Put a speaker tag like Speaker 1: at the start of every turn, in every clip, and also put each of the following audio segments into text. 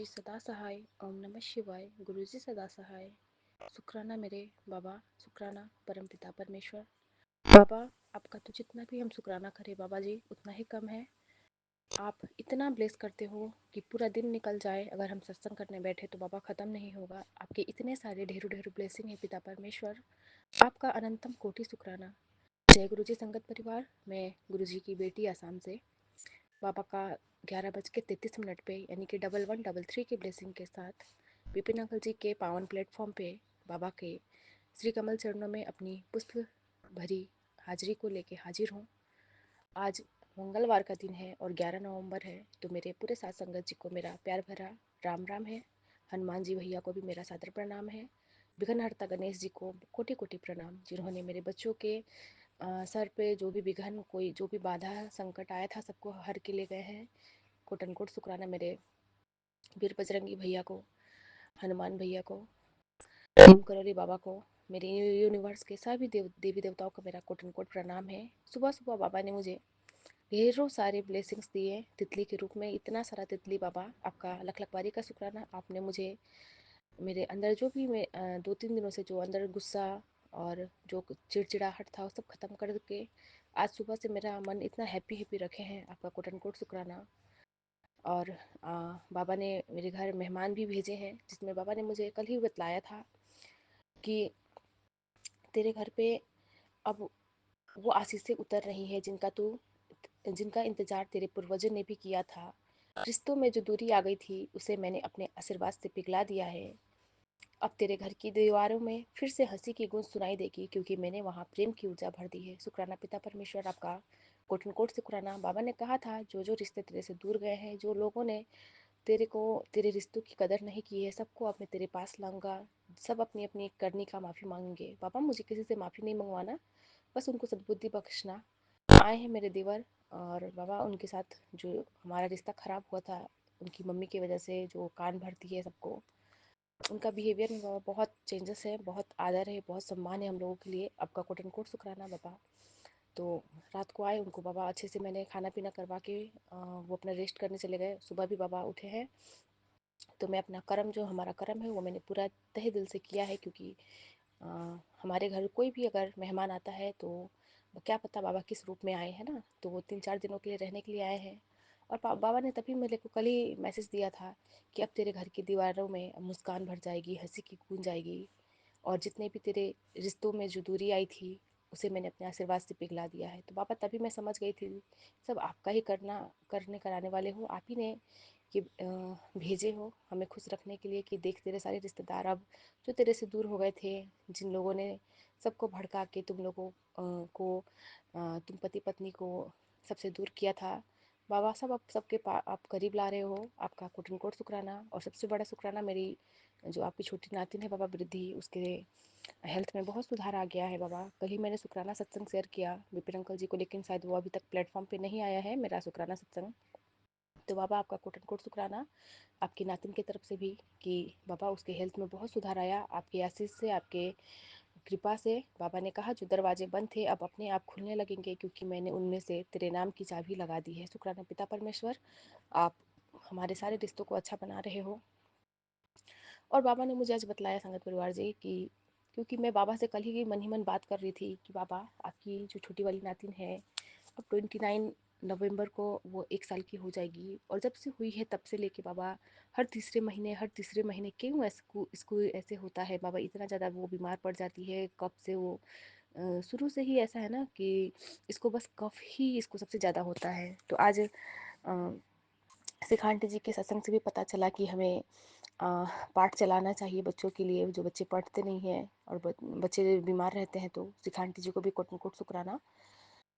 Speaker 1: गुरुजी सदा सहाय। ओम नमः शिवाय। गुरुजी सदा सहाय। शुक्राना मेरे बाबा, शुक्राना परमपिता परमेश्वर। बाबा, आपका तो जितना भी हम शुक्राना करें बाबा जी उतना ही कम है। आप इतना ब्लेस करते हो कि पूरा दिन निकल जाए, अगर हम सत्संग करने बैठे तो बाबा ख़त्म नहीं होगा। आपके इतने सारे ढेरों ढेरों ब्लेसिंग है पिता परमेश्वर, आपका अनंतम कोटि शुक्राना। जय गुरुजी संगत परिवार। मैं गुरुजी की बेटी आसाम से। बाबा का 11:33 पे यानी कि 1133 की ब्लेसिंग के साथ विपिन अंकल जी के पावन प्लेटफॉर्म पे बाबा के श्री कमल चरणों में अपनी पुष्प भरी हाजिरी को लेके हाजिर हूँ। आज मंगलवार का दिन है और 11 नवंबर है, तो मेरे पूरे साथ संगत जी को मेरा प्यार भरा राम राम है। हनुमान जी भैया को भी मेरा सादर प्रणाम है। विघ्नहर्ता गणेश जी को कोटि कोटि प्रणाम, जिन्होंने मेरे बच्चों के सर पे जो भी विघन, कोई जो भी बाधा संकट आया था सबको हर के ले गए हैं। कोट अनकोट शुक्राना मेरे वीर बजरंगी भैया को, हनुमान भैया को, भीम करोली बाबा को, मेरे यूनिवर्स के सभी देवी देवताओं का मेरा कोट अनकोट प्रणाम है। सुबह सुबह बाबा ने मुझे ढेरों सारे ब्लेसिंग्स दिए तितली के रूप में। इतना सारा तितली बाबा, आपका लख लख बारी का शुक्राना। आपने मुझे मेरे अंदर जो भी मैं 2-3 दिनों से जो अंदर गुस्सा और जो चिड़चिड़ाहट था वो सब खत्म कर के आज सुबह से मेरा मन इतना हैप्पी हैप्पी रखे हैं। आपका कोट अनकोट शुक्राना। और बाबा ने मेरे घर मेहमान भी भेजे हैं, जिसमें बाबा ने मुझे कल ही बतलाया था कि तेरे घर पे अब वो आशीषें उतर रही हैं जिनका इंतजार तेरे पूर्वजों ने भी किया था। रिश्तों में जो दूरी आ गई थी उसे मैंने अपने आशीर्वाद से पिघला दिया है। अब तेरे घर की दीवारों में फिर से हंसी की गूंज सुनाई देगी, क्योंकि मैंने वहाँ प्रेम की ऊर्जा भर दी है। शुक्राना पिता परमेश्वर, आपका कोटन कोट शुक्राना। बाबा ने कहा था जो जो रिश्ते तेरे से दूर गए हैं, जो लोगों ने तेरे रिश्तों की कदर नहीं की है, सबको अब मैं तेरे पास लाऊंगा। सब अपनी अपनी करनी का माफ़ी मांगेंगे। बाबा, मुझे किसी से माफ़ी नहीं मंगवाना, बस उनको सद्बुद्धि बख्शना। आए हैं मेरे देवर, और बाबा उनके साथ जो हमारा रिश्ता ख़राब हुआ था उनकी मम्मी की वजह से, जो कान भरती है सबको, उनका बिहेवियर में बाबा बहुत चेंजेस है, बहुत आदर है, बहुत सम्मान है हम लोगों के लिए। आपका कोट एंड कोट शुक्राना बाबा। तो रात को आए, उनको बाबा अच्छे से मैंने खाना पीना करवा के वो अपना रेस्ट करने चले गए। सुबह भी बाबा उठे हैं, तो मैं अपना कर्म, जो हमारा कर्म है वो मैंने पूरा तहे दिल से किया है। क्योंकि अ, हमारे घर कोई भी अगर मेहमान आता है तो क्या पता बाबा किस रूप में आए हैं ना, तो वो 3-4 दिनों के लिए रहने के लिए आए हैं। और बाबा ने तभी मेरे को कल ही मैसेज दिया था कि अब तेरे घर की दीवारों में मुस्कान भर जाएगी, हंसी की गूंज आएगी, और जितने भी तेरे रिश्तों में जो दूरी आई थी उसे मैंने अपने आशीर्वाद से पिघला दिया है। तो बाबा तभी मैं समझ गई थी सब आपका ही करने कराने वाले हो, आप ही ने कि भेजे हो हमें खुश रखने के लिए, कि देख तेरे सारे रिश्तेदार अब जो तेरे से दूर हो गए थे, जिन लोगों ने सबको भड़का के तुम लोगों तुम पति पत्नी को सबसे दूर किया था, बाबा सब आप सबके आप करीब ला रहे हो। आपका कोटन कोट शुक्राना। और सबसे बड़ा शुक्राना मेरी जो आपकी छोटी नातिन है बाबा वृद्धि, उसके हेल्थ में बहुत सुधार आ गया है बाबा। कल ही मैंने शुक्राना सत्संग शेयर किया विपिन अंकल जी को, लेकिन शायद वो अभी तक प्लेटफॉर्म पे नहीं आया है मेरा शुक्राना सत्संग। तो बाबा आपका कोट एंड कोट शुक्राना आपकी नातिन की तरफ से भी, कि बाबा उसके हेल्थ में बहुत सुधार आया आपके आशीष से, आपके कृपा से। बाबा ने कहा जो दरवाजे बंद थे अब अपने आप खुलने लगेंगे, क्योंकि मैंने उनमें से तेरे नाम की चाबी लगा दी है। शुक्राना पिता परमेश्वर, आप हमारे सारे रिश्तों को अच्छा बना रहे हो। और बाबा ने मुझे आज बतलाया संगत परिवार जी कि, क्योंकि मैं बाबा से कल ही मन बात कर रही थी कि बाबा आपकी जो छोटी वाली नातिन है अब 29 नवंबर को वो 1 साल की हो जाएगी, और जब से हुई है तब से लेके बाबा हर तीसरे महीने क्यों इसको ऐसे होता है बाबा, इतना ज़्यादा वो बीमार पड़ जाती है। कब से वो शुरू से ही ऐसा है ना कि इसको बस कफ ही इसको सबसे ज़्यादा होता है। तो आज शिखा आंटी जी के सत्संग से भी पता चला कि हमें पाठ चलाना चाहिए बच्चों के लिए, जो बच्चे पढ़ते नहीं हैं और बच्चे बीमार रहते हैं। तो शिखा आंटी जी को भी कोट कोट शुक्राना।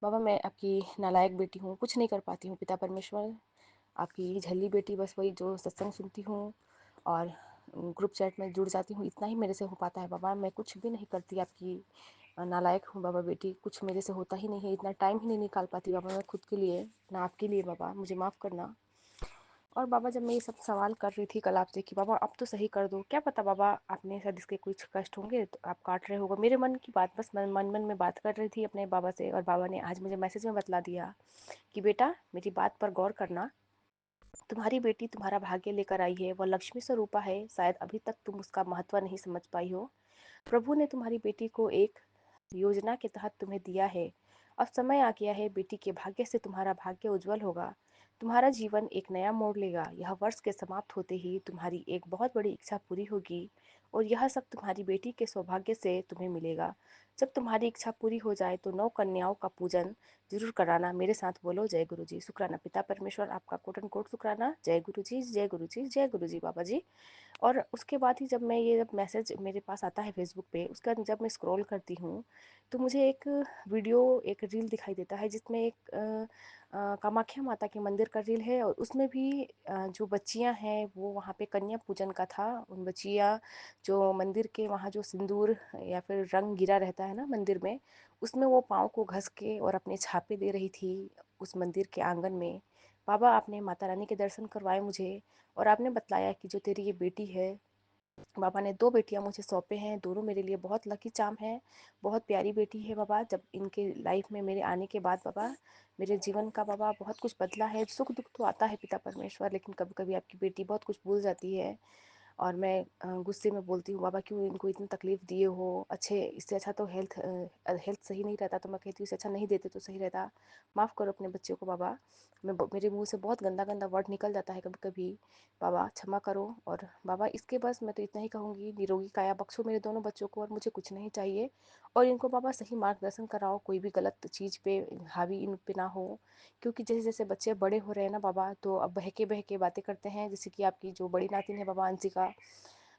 Speaker 1: बाबा मैं आपकी नालायक बेटी हूँ, कुछ नहीं कर पाती हूँ पिता परमेश्वर। आपकी झल्ली बेटी, बस वही जो सत्संग सुनती हूँ और ग्रुप चैट में जुड़ जाती हूँ, इतना ही मेरे से हो पाता है बाबा। मैं कुछ भी नहीं करती, आपकी नालायक हूँ बाबा बेटी, कुछ मेरे से होता ही नहीं है, इतना टाइम ही नहीं निकाल पाती बाबा मैं खुद के लिए, ना आपके लिए। बाबा मुझे माफ़ करना। और बाबा जब मैं ये सब सवाल कर रही थी कल आपसे कि बाबा अब तो सही कर दो, क्या पता बाबा आपने शायद इसके कुछ कष्ट होंगे तो आप काट रहे होगा मेरे मन की बात, बस मन में बात कर रही थी अपने बाबा से। और बाबा ने आज मुझे मैसेज में बतला दिया कि बेटा मेरी बात पर गौर करना, तुम्हारी बेटी तुम्हारा भाग्य लेकर आई है, वह लक्ष्मी स्वरूपा है, शायद अभी तक तुम उसका महत्व नहीं समझ पाई हो। प्रभु ने तुम्हारी बेटी को एक योजना के तहत तुम्हें दिया है। अब समय आ गया है, बेटी के भाग्य से तुम्हारा भाग्य उज्जवल होगा। तुम्हारा जीवन एक नया मोड़ लेगा। यह वर्ष के समाप्त होते ही तुम्हारी एक बहुत बड़ी इच्छा पूरी होगी और यह सब तुम्हारी बेटी के सौभाग्य से तुम्हें मिलेगा। जब तुम्हारी इच्छा पूरी हो जाए तो 9 कन्याओं का पूजन जरूर कराना। मेरे साथ बोलो, जय गुरु जी। शुक्राना पिता परमेश्वर, आपका कोटन कोट शुक्राना। जय गुरु जी, जय गुरु जी, जय गुरु जी बाबा जी। और उसके बाद ही जब मैसेज मेरे पास आता है फेसबुक पे, उसके बाद जब मैं स्क्रॉल करती हूँ तो मुझे एक वीडियो, एक रील दिखाई देता है जिसमें एक कामाख्या माता के मंदिर का रील है और उसमें भी जो बच्चियां हैं वो वहाँ पे कन्या पूजन का था। उन बच्चियां जो मंदिर के वहाँ जो सिंदूर या फिर रंग गिरा रहता है ना मंदिर में, उसमें वो पाँव को घस के और अपने छापे दे रही थी उस मंदिर के आंगन में। बाबा, आपने माता रानी के दर्शन करवाए मुझे और आपने बतलाया कि जो तेरी ये बेटी है, बाबा ने 2 बेटियां मुझे सौंपे हैं, दोनों मेरे लिए बहुत लकी चार्म है, बहुत प्यारी बेटी है बाबा। जब इनके लाइफ में मेरे आने के बाद बाबा, मेरे जीवन का बाबा बहुत कुछ बदला है। सुख दुख तो आता है पिता परमेश्वर, लेकिन कभी कभी आपकी बेटी बहुत कुछ भूल जाती है और मैं गुस्से में बोलती हूँ, बाबा क्यों इनको इतनी तकलीफ़ दिए हो, अच्छे इससे अच्छा तो हेल्थ सही नहीं रहता, तो मैं कहती हूँ इससे अच्छा नहीं देते तो सही रहता। माफ़ करो अपने बच्चे को बाबा। मेरे मुंह से बहुत गंदा गंदा वर्ड निकल जाता है कभी कभी, बाबा क्षमा करो। और बाबा इसके बस मैं तो इतना ही कहूँगी, निरोगी काया बख्शो मेरे दोनों बच्चों को और मुझे कुछ नहीं चाहिए। और इनको बाबा सही मार्गदर्शन कराओ, कोई भी गलत चीज़ पे हावी इन पे ना हो, क्योंकि जैसे जैसे बच्चे बड़े हो रहे हैं ना बाबा, तो अब बहके बहके बातें करते हैं। जैसे कि आपकी जो बड़ी नातिन है बाबा अंशिका,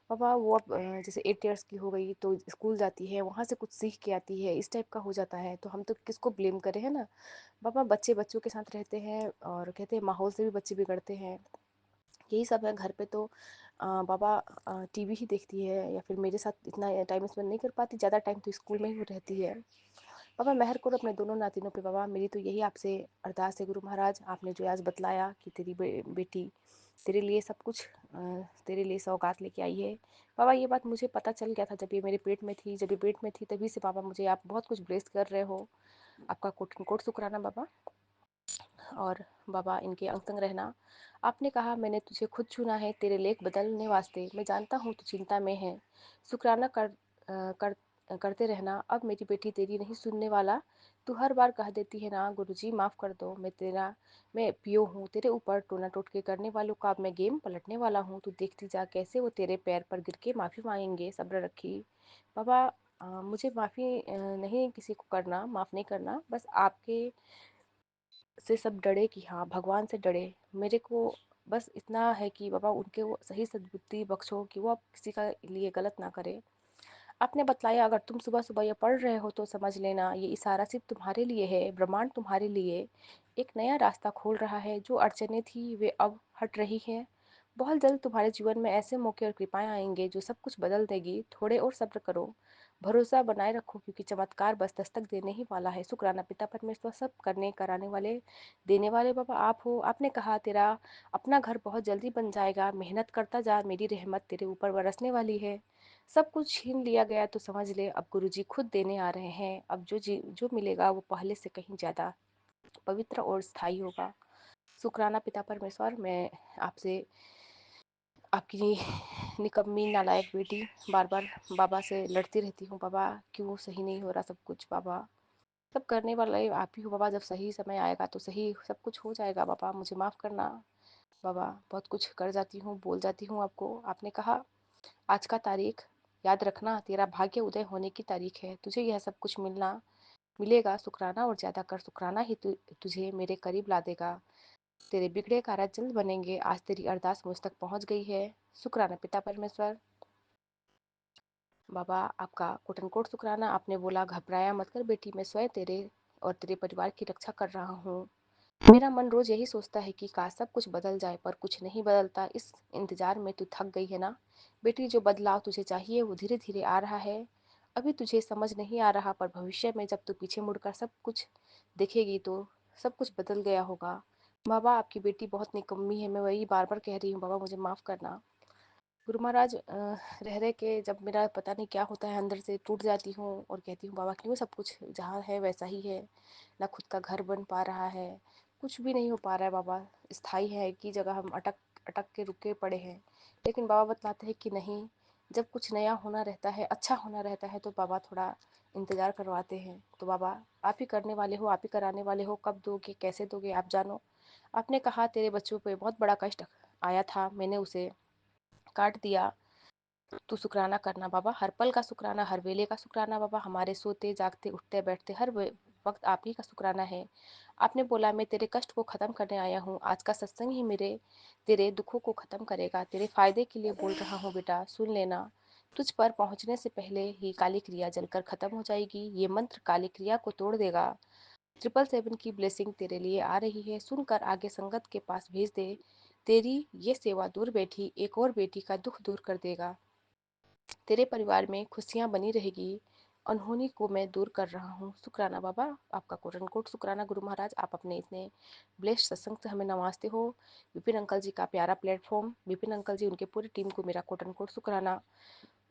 Speaker 1: पापा वो अब जैसे 8 ईयर्स की हो गई तो स्कूल जाती है, वहाँ से कुछ सीख के आती है, इस टाइप का हो जाता है। तो हम तो किसको ब्लेम करें, है ना। पापा बच्चे बच्चों के साथ रहते हैं और कहते हैं माहौल से भी बच्चे बिगड़ते हैं, यही सब है। घर पे तो बाबा टीवी ही देखती है या फिर मेरे साथ इतना टाइम स्पेंड नहीं कर पाती, ज़्यादा टाइम तो स्कूल में ही वो रहती है। पापा मेहर करो अपने दोनों नातिनों पे बाबा। मेरी तो यही आपसे अरदास है गुरु महाराज, आपने जो आज बतलाया कि तेरी बेटी तेरे लिए सब कुछ तेरे लिए सौगात लेके आई है। बाबा ये बात मुझे पता चल गया था जब ये मेरे पेट में थी, जब ये पेट में थी तभी से बाबा मुझे आप बहुत कुछ ब्लेस कर रहे हो। आपका कोट कोट शुक्राना बाबा। और बाबा इनके अंग संग रहना। आपने कहा मैंने तुझे खुद चुना है तेरे लेख बदलने वास्ते, मैं जानता हूँ तू चिंता में है, शुक्राना कर करते रहना। अब मेरी बेटी तेरी नहीं सुनने वाला, तू हर बार कह देती है ना गुरुजी माफ़ कर दो, मैं पियो हूँ तेरे ऊपर टोना टोटके करने वालों का अब मैं गेम पलटने वाला हूँ। तू देखती जा कैसे वो तेरे पैर पर गिर के माफ़ी मांगेंगे, सब्र रखी। बाबा मुझे माफ़ी नहीं किसी को करना, माफ़ नहीं करना, बस आपके से सब डरे कि हाँ भगवान से डरे। मेरे को बस इतना है कि बाबा उनके वो सही सद्बुद्धि बख्शो कि वो अब किसी का लिए गलत ना करे। आपने बतलाया अगर तुम सुबह सुबह ये पढ़ रहे हो तो समझ लेना ये इशारा सिर्फ तुम्हारे लिए है, ब्रह्मांड तुम्हारे लिए एक नया रास्ता खोल रहा है। जो अड़चने थी वे अब हट रही हैं। बहुत जल्द तुम्हारे जीवन में ऐसे मौके और कृपाएं आएंगे जो सब कुछ बदल देगी। थोड़े और सब्र करो, भरोसा बनाए रखो, क्योंकि चमत्कार बस दस्तक देने ही वाला है। शुक्राना पिता परमेश्वर, सब करने कराने वाले देने वाले बाबा आप हो। आपने कहा तेरा अपना घर बहुत जल्दी बन जाएगा, मेहनत करता जा, मेरी रहमत तेरे ऊपर बरसने वाली है। सब कुछ छीन लिया गया तो समझ ले अब गुरुजी खुद देने आ रहे हैं। अब जो मिलेगा वो पहले से कहीं ज़्यादा पवित्र और स्थायी होगा। शुक्राना पिता परमेश्वर। मैं आपसे आपकी निकम्मी नालायक बेटी बार बार बाबा से लड़ती रहती हूँ, बाबा क्यों सही नहीं हो रहा सब कुछ, बाबा सब करने वाला आप ही हो बाबा, जब सही समय आएगा तो सही सब कुछ हो जाएगा। बाबा मुझे माफ़ करना बाबा, बहुत कुछ कर जाती हूँ, बोल जाती हूँ आपको। आपने कहा आज का तारीख याद रखना, तेरा भाग्य उदय होने की तारीख है, तुझे यह सब कुछ मिलेगा। शुक्राना और ज़्यादा कर, शुक्राना ही तुझे मेरे करीब ला देगा। तेरे बिगड़े कार्य जल्द बनेंगे, आज तेरी अरदास मुझ तक पहुँच गई है। शुक्राना पिता परमेश्वर। बाबा आपका कोटन कोट शुक्राना। आपने बोला घबराया मत कर बेटी, मैं स्वयं तेरे और तेरे परिवार की रक्षा कर रहा हूँ। मेरा मन रोज यही सोचता है कि काश सब कुछ बदल जाए, पर कुछ नहीं बदलता। इस इंतजार में तू थक गई है ना बेटी, जो बदलाव तुझे चाहिए वो धीरे धीरे आ रहा है। अभी तुझे समझ नहीं आ रहा, पर भविष्य में जब तू पीछे मुड़कर सब कुछ देखेगी तो सब कुछ बदल गया होगा। बाबा आपकी बेटी बहुत निकम्मी है, मैं वही बार बार कह रही हूँ, बाबा मुझे माफ़ करना। गुरु महाराज रह रहे के जब मेरा पता नहीं क्या होता है, अंदर से टूट जाती हूँ और कहती हूँ बाबा क्यों सब कुछ जहाँ है वैसा ही है, ना खुद का घर बन पा रहा है, कुछ भी नहीं हो पा रहा है बाबा। स्थाई है एक ही जगह हम अटक अटक के रुके पड़े हैं। लेकिन बाबा बतलाते हैं कि नहीं, जब कुछ नया होना रहता है, अच्छा होना रहता है, तो बाबा थोड़ा इंतज़ार करवाते हैं। तो बाबा, आप ही करने वाले हो, आप ही कराने वाले हो, कब दोगे, कैसे दोगे, आप जानो। आपने कहा तेरे बच्चों पे बहुत बड़ा कष्ट आया था, मैंने उसे काट दिया। तू शुक्राना करना बाबा, हर पल का शुक्राना, हर वेले का शुक्राना बाबा। हमारे सोते जागते उठते बैठते हर वक्त आप ही का शुक्राना है। आपने बोला मैं तेरे कष्ट को ख़त्म करने आया हूँ। आज का सत्संग ही मेरे तेरे दुखों को ख़त्म करेगा। तेरे फायदे के लिए बोल रहा हूँ बेटा, सुन लेना। तुझ पर पहुँचने से पहले ही काली क्रिया जलकर ख़त्म हो जाएगी। ये मंत्र काली क्रिया को तोड़ देगा। 777 की ब्लेसिंग तेरे लिए आ रही है, सुनकर आगे संगत के पास भेज दे। तेरी ये सेवा दूर बैठी एक और बेटी का दुख दूर कर देगा। तेरे परिवार में खुशियाँ बनी रहेगी। अनहोनी को मैं दूर कर रहा हूँ। शुक्राना बाबा, आपका कोट कोट शुक्राना गुरु महाराज। आप अपने इतने ब्लेस्ड सत्संग से हमें नवाजते हो। विपिन अंकल जी का प्यारा प्लेटफॉर्म, विपिन अंकल जी, उनके पूरी टीम को मेरा कोट कोट शुक्राना।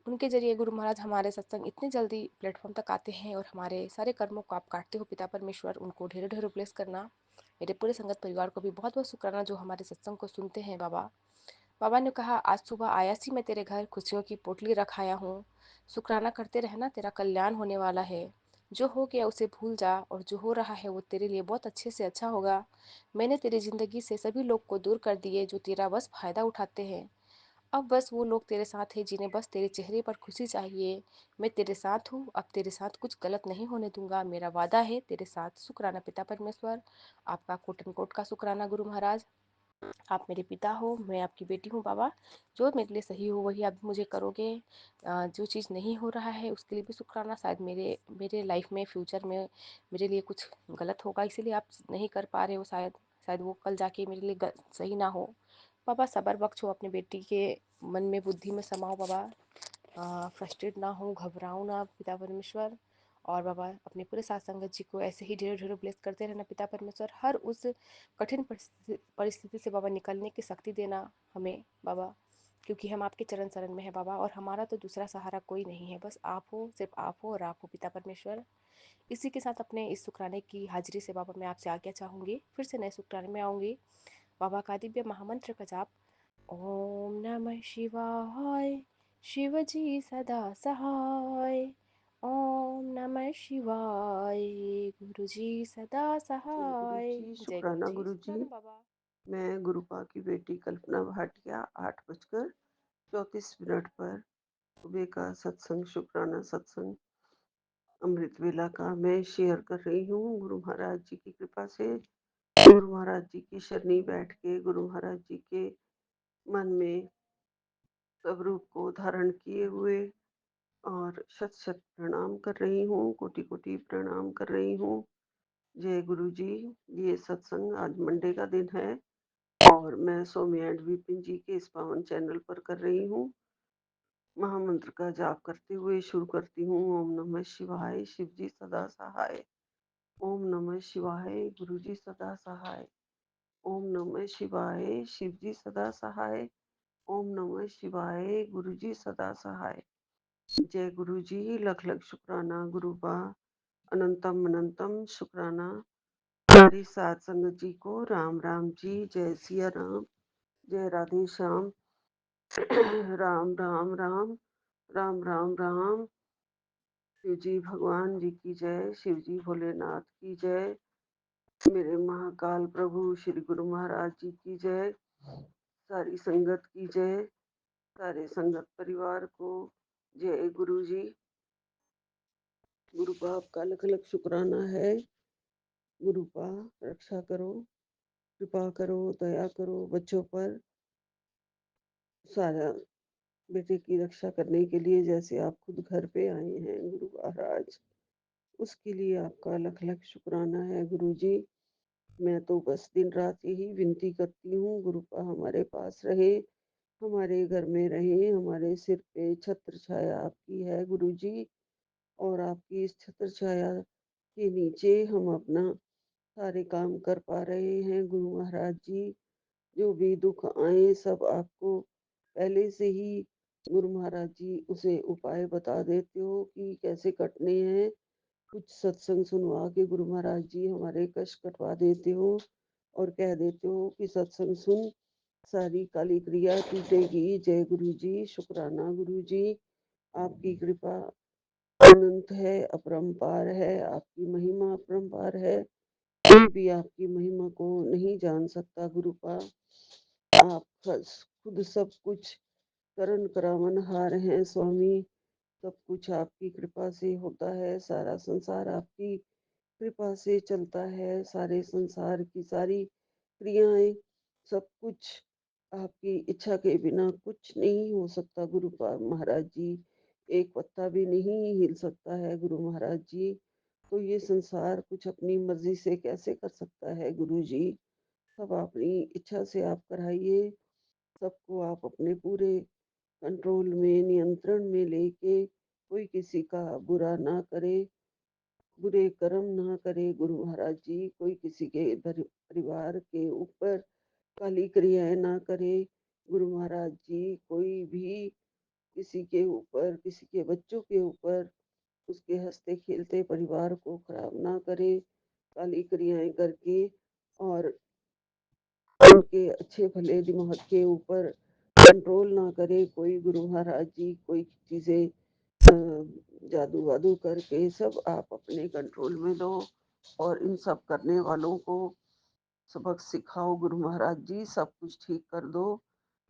Speaker 1: उनके जरिए गुरु महाराज हमारे सत्संग इतने जल्दी प्लेटफॉर्म तक आते हैं और हमारे सारे कर्मों को आप काटते हो पिता परमेश्वर। उनको ढेरों ढेरों ब्लेस करना। मेरे पूरे संगत परिवार को भी बहुत बहुत शुक्राना जो हमारे सत्संग को सुनते हैं बाबा। बाबा ने कहा, आज सुबह आया सी मैं तेरे घर, खुशियों की पोटली रखाया हूँ। शुक्राना करते रहना, तेरा कल्याण होने वाला है। जो हो गया उसे भूल जा, और जो हो रहा है वो तेरे लिए बहुत अच्छे से अच्छा होगा। मैंने तेरी जिंदगी से सभी लोग को दूर कर दिए जो तेरा बस फायदा उठाते हैं। अब बस वो लोग तेरे साथ हैं जिन्हें बस तेरे चेहरे पर खुशी चाहिए। मैं तेरे साथ हूँ, अब तेरे साथ कुछ गलत नहीं होने दूंगा, मेरा वादा है तेरे साथ। शुक्राना पिता परमेश्वर, आपका कोटन कोट का शुक्राना गुरु महाराज। आप मेरे पिता हो, मैं आपकी बेटी हूँ बाबा। जो मेरे लिए सही हो वही आप मुझे करोगे। जो चीज़ नहीं हो रहा है उसके लिए भी शुक्राना। शायद मेरे मेरे लाइफ में, फ्यूचर में मेरे लिए कुछ गलत होगा, इसीलिए आप नहीं कर पा रहे हो। शायद शायद वो कल जाके मेरे लिए सही ना हो। बाबा सबर बख्शो, अपने बेटी के मन में, बुद्धि में समाओ बाबा। फ्रस्ट्रेट ना हो, घबराओ ना पिता परमेश्वर। और बाबा अपने पूरे साथ संगत जी को ऐसे ही ढेरों ढेरों ब्लेस करते रहना पिता परमेश्वर। हर उस कठिन परिस्थिति से बाबा निकलने की शक्ति देना हमें बाबा, क्योंकि हम आपके चरण शरण में है बाबा, और हमारा तो दूसरा सहारा कोई नहीं है, बस आप हो, सिर्फ आप हो और आप हो पिता परमेश्वर। इसी के साथ अपने इस शुक्राने की हाजिरी से बाबा मैं आपसे आज्ञा चाहूँगी, फिर से नए शुक्राने में आऊँगी। बाबा का दिव्य महामंत्र का जाप। ओम नमः शिवाय, शिव जी सदा सहाय। ओम नमः शिवाय, गुरु जी सदा
Speaker 2: जय गुरु
Speaker 1: सहाय।
Speaker 2: जी,
Speaker 1: जय गुरु
Speaker 2: शुक्राना
Speaker 1: जी,
Speaker 2: गुरु जी।
Speaker 1: शुक्राना बाबा।
Speaker 2: मैं गुरुपा की बेटी कल्पना भाटिया 8:34 पर सुबह का सत्संग, शुक्राना सत्संग अमृत वेला का मैं शेयर कर रही हूँ। गुरु महाराज जी की कृपा से, गुरु महाराज जी की शरणी बैठ के, गुरु महाराज जी के मन में स्वरूप को धारण किए हुए और शत शत प्रणाम कर रही हूँ, कोटि कोटि प्रणाम कर रही हूँ। जय गुरु जी। ये सत्संग आज मंडे का दिन है और मैं सौम्या एंड विपिन जी के इस पावन चैनल पर कर रही हूँ। महामंत्र का जाप करते हुए शुरू करती हूँ। ओम नमः शिवाय, शिव जी सदा सहाय। ओम नमः शिवाय, गुरु जी सदा सहाय। ओम नमः शिवाय, शिव जी सदा सहाय। ओम नमः शिवाय, गुरु जी सदा सहाय। जय गुरु जी। लख लख शुक्राना गुरुबा, अनंतम अनंतम शुक्राना सारी सात संगत जी को। राम राम जी, जय सिया राम, जय राधे श्याम। राम राम राम, राम राम राम। शिव जी भगवान जी की जय, शिव जी भोलेनाथ की जय, मेरे महाकाल प्रभु श्री गुरु महाराज जी की जय, सारी संगत की जय, सारे संगत परिवार को जय गुरु जी। गुरु बाप का लख लख शुक्राना है। गुरु पा रक्षा करो, कृपा करो, दया करो बच्चों पर। सारा बेटे की रक्षा करने के लिए जैसे आप खुद घर पे आए हैं गुरु महाराज, उसके लिए आपका लख लख शुक्राना है गुरु जी। मैं तो बस दिन रात यही विनती करती हूँ, गुरु पा हमारे पास रहे, हमारे घर में रहे, हमारे सिर पे छत्र छाया आपकी है गुरु जी। और आपकी इस छत्र छाया के नीचे हम अपना सारे काम कर पा रहे हैं गुरु महाराज जी। जो भी दुख आए सब आपको पहले से ही गुरु महाराज जी उसे उपाय बता देते हो कि कैसे कटने हैं। कुछ सत्संग सुनवा के गुरु महाराज जी हमारे कष्ट कटवा देते हो। और कह देते हो कि सत्संग सुन सारी काली क्रिया टूटेगी। जय गुरु जी, शुक्राना गुरु जी, आपकी कृपा अनंत है, अपरंपार है, आपकी महिमा अपरंपार है। कोई भी आपकी महिमा को नहीं जान सकता गुरुपा। आप खुद सब कुछ करन करावनहार हैं स्वामी। सब कुछ आपकी कृपा से होता है, सारा संसार आपकी कृपा से चलता है, सारे संसार की सारी क्रियाएं सब कुछ आपकी इच्छा के बिना कुछ नहीं हो सकता गुरु महाराज जी। एक पत्ता भी नहीं हिल सकता है गुरु महाराज जी। तो ये संसार कुछ अपनी मर्जी से कैसे कर सकता है गुरु जी। सब अपनी इच्छा से आप कराइए। सबको आप अपने पूरे कंट्रोल में, नियंत्रण में लेके कोई किसी का बुरा ना करे, बुरे कर्म ना करे गुरु महाराज जी। कोई किसी के परिवार के ऊपर काली क्रियाएं ना करे गुरु महाराज जी। कोई भी किसी के ऊपर, किसी के बच्चों के ऊपर उसके हंसते खेलते परिवार को खराब ना करे काली क्रियाएं करके। और उनके अच्छे भले दिमाग के ऊपर कंट्रोल ना करे कोई गुरु महाराज जी। कोई चीजें जादू वादू करके सब आप अपने कंट्रोल में लो और इन सब करने वालों को सबक सिखाओ गुरु महाराज जी। सब कुछ ठीक कर दो।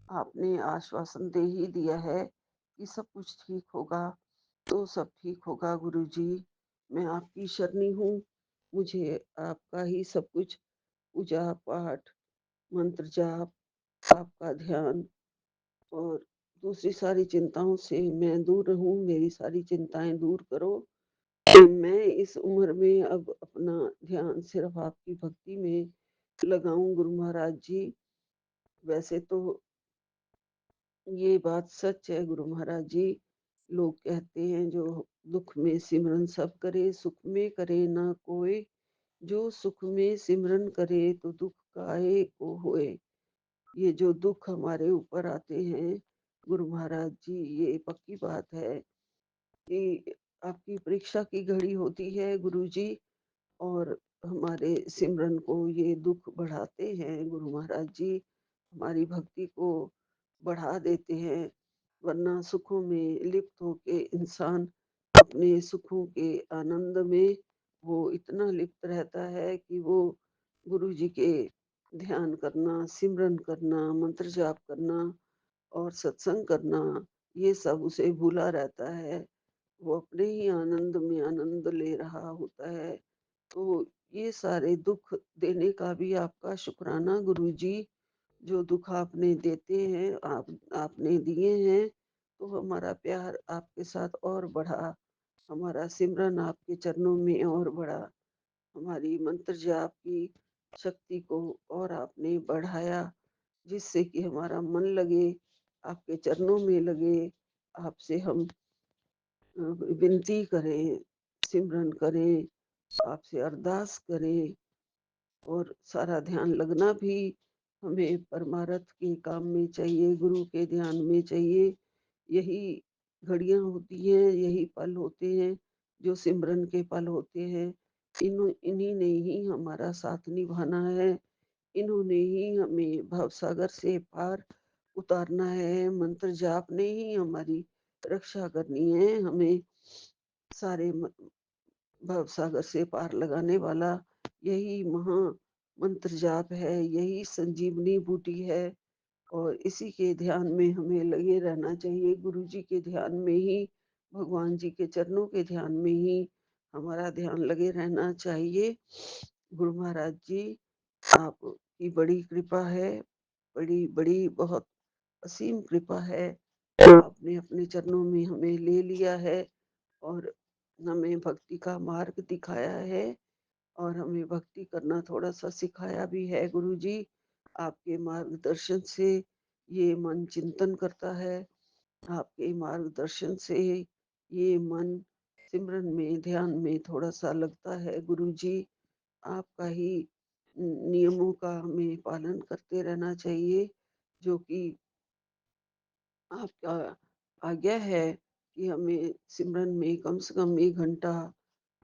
Speaker 2: आपने आश्वासन दे ही दिया है कि सब कुछ ठीक होगा, तो सब ठीक होगा गुरु जी। मैं आपकी शरणी हूँ। मुझे आपका ही सब कुछ, पूजा पाठ, मंत्र जाप, आपका ध्यान और दूसरी सारी चिंताओं से मैं दूर रहूं। मेरी सारी चिंताएं दूर करो। मैं इस उम्र में अब अपना ध्यान सिर्फ आपकी भक्ति में लगाऊं गुरु महाराज जी। वैसे तो ये बात सच है गुरु महाराज जी। लोग कहते हैं जो दुख में सिमरन सब करे, सुख में करे ना कोई। जो सुख में सिमरन करे तो दुख काहे को होए। ये जो दुख हमारे ऊपर आते हैं गुरु महाराज जी, ये पक्की बात है कि आपकी परीक्षा की घड़ी होती है गुरु जी। और हमारे सिमरन को ये दुख बढ़ाते हैं गुरु महाराज जी। हमारी भक्ति को बढ़ा देते हैं। वरना सुखों में लिप्त होके इंसान अपने सुखों के आनंद में वो इतना लिप्त रहता है कि वो गुरु जी के ध्यान करना, सिमरन करना, मंत्र जाप करना और सत्संग करना, ये सब उसे भूला रहता है। वो अपने ही आनंद में आनंद ले रहा होता है। तो ये सारे दुख देने का भी आपका शुक्राना गुरु जी। जो दुख आपने देते हैं, आपने दिए हैं, तो हमारा प्यार आपके साथ और बढ़ा, हमारा सिमरन आपके चरणों में और बढ़ा, हमारी मंत्र जाप की शक्ति को और आपने बढ़ाया, जिससे कि हमारा मन लगे, आपके चरणों में लगे। आपसे हम विनती करें, सिमरन करें, आपसे अरदास करें और सारा ध्यान लगना भी हमें परमार्थ के काम में चाहिए, गुरु के ध्यान में चाहिए। यही घड़ियां होती हैं, यही पल होते हैं जो सिमरन के पल होते हैं। इन्हीं ने ही हमारा साथ निभाना है। इन्होंने ही हमें भवसागर से पार उतारना है। मंत्र जाप ने ही हमारी रक्षा करनी है। हमें सारे भवसागर से पार लगाने वाला यही महा मंत्र जाप है, यही संजीवनी बूटी है। और इसी के ध्यान में हमें लगे रहना चाहिए। गुरु जी के ध्यान में ही, भगवान जी के चरणों के ध्यान में ही हमारा ध्यान लगे रहना चाहिए। गुरु महाराज जी, आपकी बड़ी कृपा है, बड़ी बड़ी बहुत असीम कृपा है। आपने अपने चरणों में हमें ले लिया है और हमें भक्ति का मार्ग दिखाया है और हमें भक्ति करना थोड़ा सा सिखाया भी है गुरु जी। आपके मार्गदर्शन से ये मन चिंतन करता है। आपके मार्गदर्शन से ये मन सिमरन में, ध्यान में थोड़ा सा लगता है गुरु जी। आपका ही नियमों का हमें पालन करते रहना चाहिए, जो कि आपका आज्ञा है कि हमें सिमरन में कम से कम 1 घंटा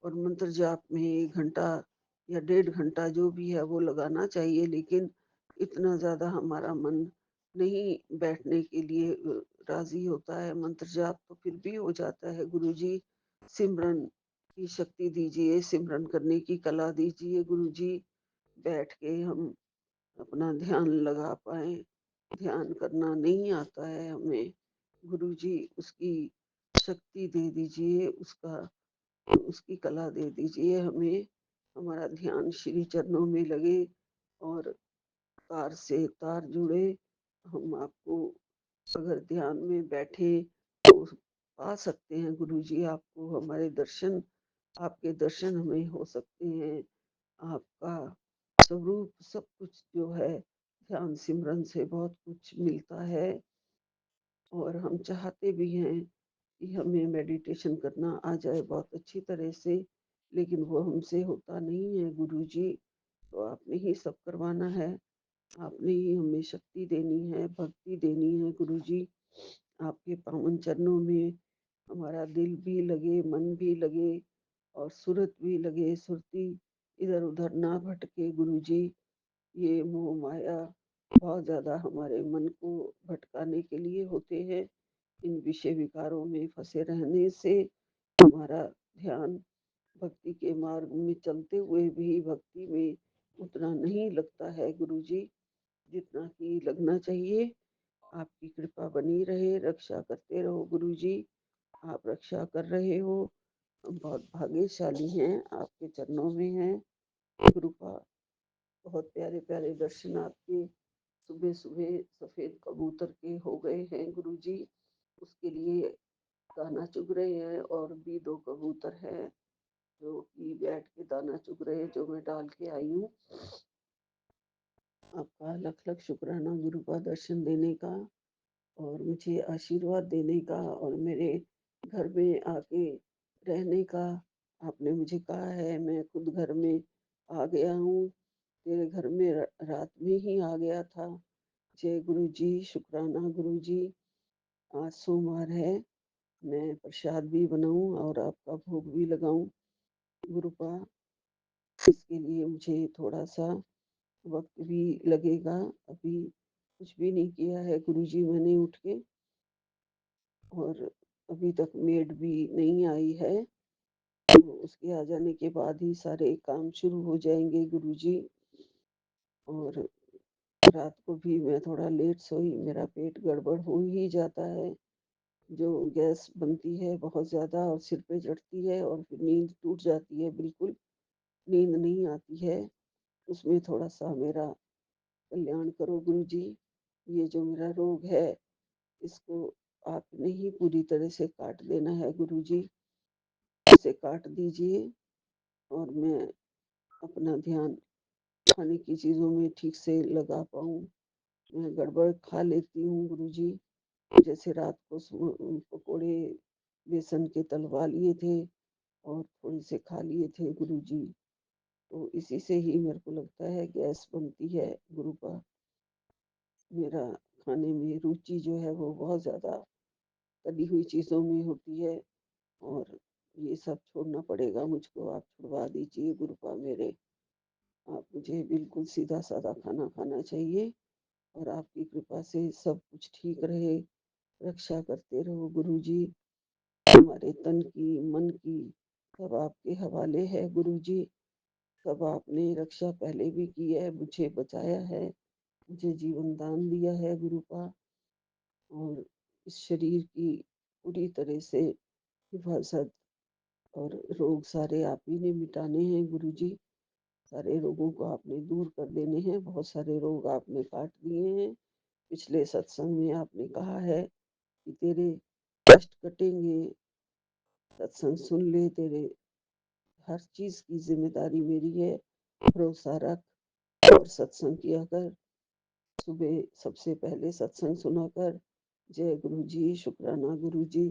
Speaker 2: और मंत्र जाप में 1 घंटा या 1.5 घंटा जो भी है वो लगाना चाहिए, लेकिन इतना ज़्यादा हमारा मन नहीं बैठने के लिए राज़ी होता है। मंत्र जाप तो फिर भी हो जाता है। गुरुजी सिमरन की शक्ति दीजिए, सिमरन करने की कला दीजिए गुरुजी। बैठ के हम अपना ध्यान लगा पाएँ। ध्यान करना नहीं आता है हमें। गुरुजी उसकी शक्ति दे दीजिए, उसकी कला दे दीजिए हमें। हमारा ध्यान श्री चरणों में लगे और तार से तार जुड़े। हम आपको अगर ध्यान में बैठे तो पा सकते हैं गुरुजी आपको। हमारे दर्शन, आपके दर्शन हमें हो सकते हैं। आपका स्वरूप सब कुछ जो है ध्यान सिमरन से बहुत कुछ मिलता है। और हम चाहते भी हैं कि हमें मेडिटेशन करना आ जाए बहुत अच्छी तरह से, लेकिन वो हमसे होता नहीं है गुरुजी। तो आपने ही सब करवाना है। आपने ही हमें शक्ति देनी है, भक्ति देनी है गुरुजी। आपके पावन चरणों में हमारा दिल भी लगे, मन भी लगे और सुरत भी लगे, सुरती इधर-उधर ना भटके गुरुजी। ये मोह माया बहुत ज़्यादा हमारे मन को भटकाने के लिए होते हैं। इन विषय विकारों में फँसे रहने से हमारा ध्यान भक्ति के मार्ग में चलते हुए भी भक्ति में उतना नहीं लगता है गुरुजी, जितना कि लगना चाहिए। आपकी कृपा बनी रहे, रक्षा करते रहो गुरुजी। आप रक्षा कर रहे हो। हम बहुत भाग्यशाली हैं, आपके चरणों में हैं। कृपा बहुत प्यारे-प्यारे दर्शन आपके सुबह-सुबह सफ़ेद कबूतर के हो गए हैं गुरुजी। उसके लिए दाना चुग रहे हैं और भी 2 कबूतर हैं जो कि बैठ के दाना चुग रहे हैं, जो मैं डाल के आई हूँ। आपका लख-लख शुक्राना गुरुपा दर्शन देने का और मुझे आशीर्वाद देने का और मेरे घर में आके रहने का। आपने मुझे कहा है, मैं खुद घर में आ गया हूँ। तेरे घर में रात में ही आ गया था। जय गुरु जी, शुक्राना गुरु जी। आज सोमवार है, मैं प्रसाद भी बनाऊँ और आपका भोग भी लगाऊँ गुरुपा। इसके लिए मुझे थोड़ा-सा वक़्त भी लगेगा। अभी कुछ भी नहीं किया है गुरुजी मैंने उठ के, और अभी तक मेड भी नहीं आई है। तो उसके आ जाने के बाद ही सारे काम शुरू हो जाएँगे गुरुजी। और रात को भी मैं थोड़ा लेट सोई, मेरा पेट गड़बड़ हो ही जाता है। जो गैस बनती है बहुत ज़्यादा और सिर पे चढ़ती है और फिर नींद टूट जाती है बिल्कुल, नींद नहीं आती है। उसमें थोड़ा-सा मेरा कल्याण करो गुरुजी। ये जो मेरा रोग है, इसको आपने ही पूरी तरह से काट देना है गुरुजी। इसे काट दीजिए और मैं अपना ध्यान खाने की चीज़ों में ठीक से लगा पाऊँ। मैं गड़बड़ खा लेती हूँ गुरुजी। जैसे रात को पकोड़े बेसन के तलवा लिए थे और थोड़े से खा लिए थे गुरुजी। तो इसी से ही मेरे को लगता है गैस बनती है गुरुपा। मेरा खाने में रुचि जो है वो बहुत ज़्यादा तली हुई चीज़ों में होती है और ये सब छोड़ना पड़ेगा मुझको। आप छुड़वा दीजिए गुरुपा मेरे। आप मुझे बिल्कुल सीधा-साधा खाना खाना चाहिए और आपकी कृपा से सब कुछ ठीक रहे। रक्षा करते रहो गुरुजी। हमारे तन की, मन की सब आपके हवाले है गुरुजी। सब आपने रक्षा पहले भी की है, मुझे बचाया है, मुझे जीवन दान दिया है गुरुपा। और इस शरीर की पूरी तरह से हिफाज़त और रोग सारे आप ही ने मिटाने हैं गुरुजी। सारे रोगों को आपने दूर कर देने हैं। बहुत सारे रोग आपने काट दिए हैं। पिछले सत्संग में आपने कहा है कि तेरे कष्ट कटेंगे, सत्संग सुन ले, तेरे हर चीज़ की ज़िम्मेदारी मेरी है। भरोसा रख और सत्संग किया कर। सुबह सबसे पहले सत्संग सुना कर। जय गुरु जी, शुक्राना गुरु जी।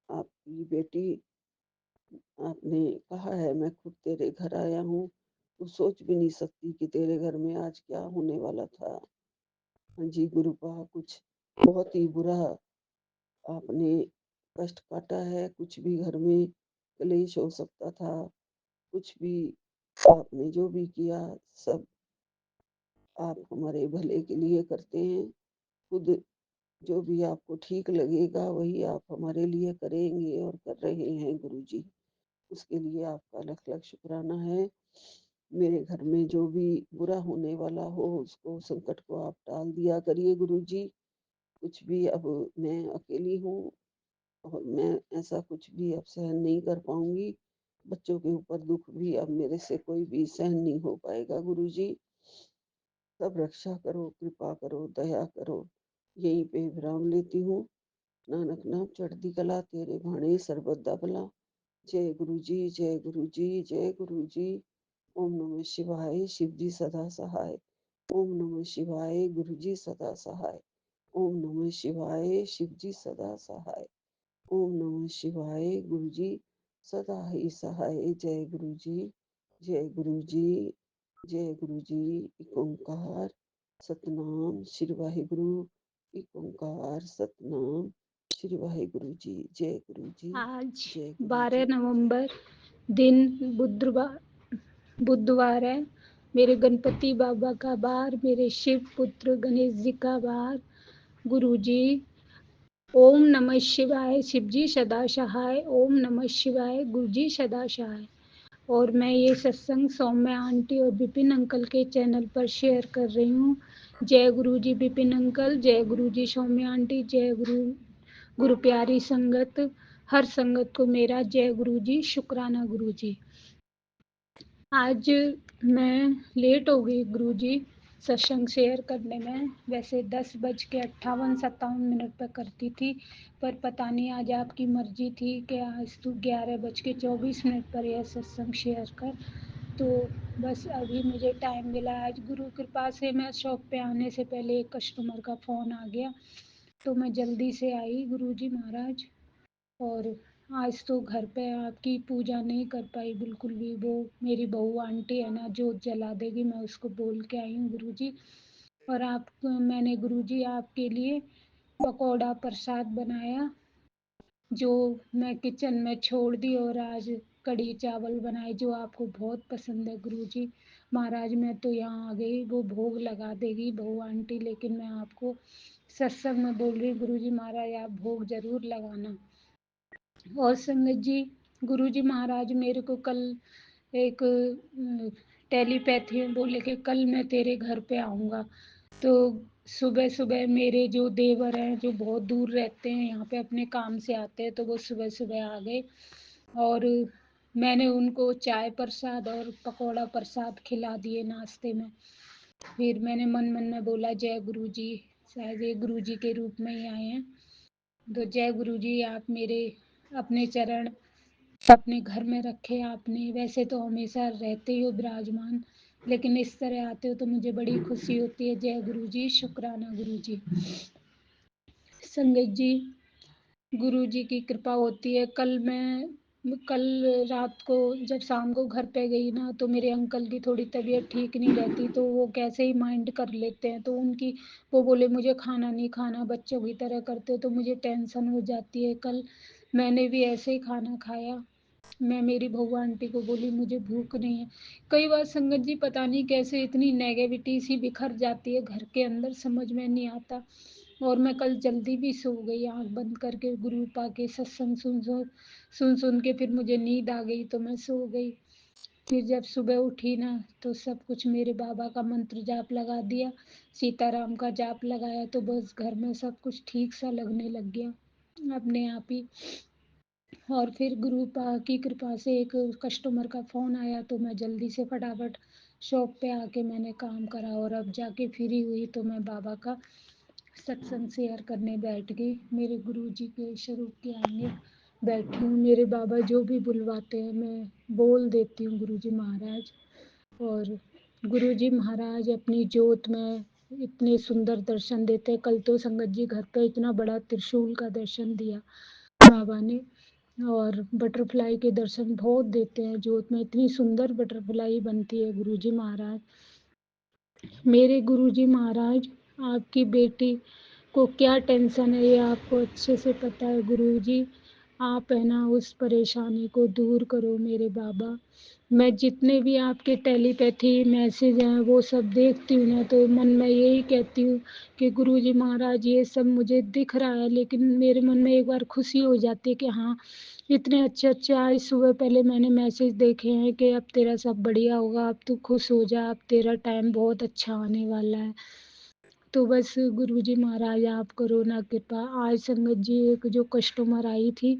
Speaker 2: आपकी बेटी, आपने कहा है मैं खुद तेरे घर आया हूँ। तू सोच भी नहीं सकती कि तेरे घर में आज क्या होने वाला था। हाँ जी गुरुपा, कुछ बहुत ही बुरा आपने कष्ट काटा है। कुछ भी घर में क्लेश हो सकता था, कुछ भी आपने जो भी किया सब आप हमारे भले के लिए करते हैं। खुद जो भी आपको ठीक लगेगा वही आप हमारे लिए करेंगे और कर रहे हैं गुरुजी। उसके लिए आपका लख-लख शुक्राना है। मेरे घर में जो भी बुरा होने वाला हो उसको संकट को आप टाल दिया करिए गुरुजी। कुछ भी अब मैं अकेली हूँ और मैं ऐसा कुछ भी अब सहन नहीं कर पाऊँगी। बच्चों के ऊपर दुःख भी अब मेरे से कोई भी सहन नहीं हो पाएगा गुरुजी। सब रक्षा करो, कृपा करो, दया करो। यहीं पे विराम लेती हूँ। नानक नाम चढ़ती कला तेरे भाणे सर्वदा भला। जय गुरु जी, जय गुरु जी, जय गुरु जी। ओम नमः शिवाय, शिव जी सदा सहाय। ओम नमः शिवाय, गुरु जी सदा सहाय। ओम नमः शिवाय, शिव जी सदा सहाय। ओम नमः शिवाय, गुरु जी सदा ही सहाय। जय गुरु जी, जय गुरु जी, जय गुरु जी। एक ओंकार सतनाम श्री वाहिगुरु। एक ओंकार सतनाम श्री वाहिगुरु जी। जय गुरु जी,
Speaker 3: आज
Speaker 2: जय गुरु
Speaker 3: 12
Speaker 2: जी।
Speaker 3: नवंबर दिन बुधवार है। मेरे गणपति बाबा का बार, मेरे शिव पुत्र गणेश जी का बार। गुरु जी ओम नमः शिवाय, शिव जी सदा सहाय। ओम नमः शिवाय, गुरु जी सदा सहाय। और मैं ये सत्संग सौम्य आंटी और विपिन अंकल के चैनल पर शेयर कर रही हूँ। जय गुरु जी विपिन अंकल, जय गुरु जी सौम्य आंटी, जय गुरु गुरु प्यारी संगत, हर संगत को मेरा जय गुरु जी, शुक्राना गुरु जी। आज मैं लेट हो गई गुरु जी सत्संग शेयर करने में। वैसे 10:58-57 पर करती थी, पर पता नहीं आज आपकी मर्जी थी कि आज तो 11:24 पर यह सत्संग शेयर कर। तो बस अभी मुझे टाइम मिला। आज गुरु कृपा से मैं शॉप पे आने से पहले एक कस्टमर का फ़ोन आ गया, तो मैं जल्दी से आई गुरु जी महाराज। और आज तो घर पे आपकी पूजा नहीं कर पाई बिल्कुल भी। वो मेरी बहू आंटी है ना, जोत जला देगी, मैं उसको बोल के आई हूँ गुरुजी। और मैंने गुरुजी आपके लिए पकौड़ा प्रसाद बनाया, जो मैं किचन में छोड़ दी, और आज कढ़ी चावल बनाए जो आपको बहुत पसंद है गुरुजी महाराज। मैं तो यहाँ आ गई, वो भोग लगा देगी बहू आंटी, लेकिन मैं आपको सत्संग में बोल रही गुरुजी महाराज आप भोग जरूर लगाना। और संगत जी, गुरुजी महाराज मेरे को कल एक टेलीपैथी में बोले कि कल मैं तेरे घर पे आऊँगा। तो सुबह सुबह मेरे जो देवर हैं जो बहुत दूर रहते हैं, यहाँ पे अपने काम से आते हैं, तो वो सुबह सुबह आ गए। और मैंने उनको चाय प्रसाद और पकौड़ा प्रसाद खिला दिए नाश्ते में। फिर मैंने मन मन में बोला जय गुरु जी, शायद ये गुरु जी के रूप में ही आए हैं। तो जय गुरु जी, आप मेरे अपने चरण अपने घर में रखे आपने। वैसे तो हमेशा रहते ही हो विराजमान, लेकिन इस तरह आते हो तो मुझे बड़ी खुशी होती है। जय गुरु जी, शुक्राना गुरु जी। संगत जी, गुरु जी की कृपा होती है। कल रात को जब शाम को घर पे गई ना, तो मेरे अंकल की थोड़ी तबीयत ठीक नहीं रहती, तो वो कैसे ही माइंड कर लेते हैं, तो उनकी वो बोले मुझे खाना नहीं खाना, बच्चों की तरह करते हो, तो मुझे टेंशन हो जाती है। कल मैंने भी ऐसे ही खाना खाया। मैं मेरी बहू आंटी को बोली मुझे भूख नहीं है। कई बार संगत जी पता नहीं कैसे इतनी नेगेटिविटी सी बिखर जाती है घर के अंदर, समझ में नहीं आता। और मैं कल जल्दी भी सो गई, आंख बंद करके गुरु पा के सत्संग सुन के फिर मुझे नींद आ गई, तो मैं सो गई। फिर जब सुबह उठी ना, तो सब कुछ मेरे बाबा का मंत्र जाप लगा दिया, सीताराम का जाप लगाया, तो बस घर में सब कुछ ठीक सा लगने लग गया अपने आप ही। और फिर गुरु की कृपा से एक कस्टमर का फ़ोन आया, तो मैं जल्दी से फटाफट शॉप पे आके मैंने काम करा, और अब जाके फ्री हुई तो मैं बाबा का सत्संग शेयर करने बैठ गई। मेरे गुरु जी के स्वरूप के आगे बैठी हूँ। मेरे बाबा जो भी बुलवाते हैं मैं बोल देती हूँ गुरु जी महाराज। और गुरु जी महाराज अपनी जोत में इतने सुंदर दर्शन देते हैं। कल तो संगत जी घर पे इतना बड़ा त्रिशूल का दर्शन दिया बाबा ने, और बटरफ्लाई के दर्शन बहुत देते हैं जोत में, इतनी सुंदर बटरफ्लाई बनती है गुरुजी महाराज। मेरे गुरुजी महाराज, आपकी बेटी को क्या टेंशन है ये आपको अच्छे से पता है गुरुजी। आप है ना उस परेशानी को दूर करो मेरे बाबा। मैं जितने भी आपके टेलीपैथी मैसेज हैं वो सब देखती हूँ ना, तो मन में यही कहती हूँ कि गुरुजी महाराज ये सब मुझे दिख रहा है, लेकिन मेरे मन में एक बार खुशी हो जाती है कि हाँ इतने अच्छे अच्छे आज सुबह पहले मैंने मैसेज देखे हैं कि अब तेरा सब बढ़िया होगा, अब तू खुश हो जा, अब तेरा टाइम बहुत अच्छा आने वाला है। तो बस गुरुजी महाराज आप करो ना कृपा। आज संगत जी एक जो कस्टमर आई थी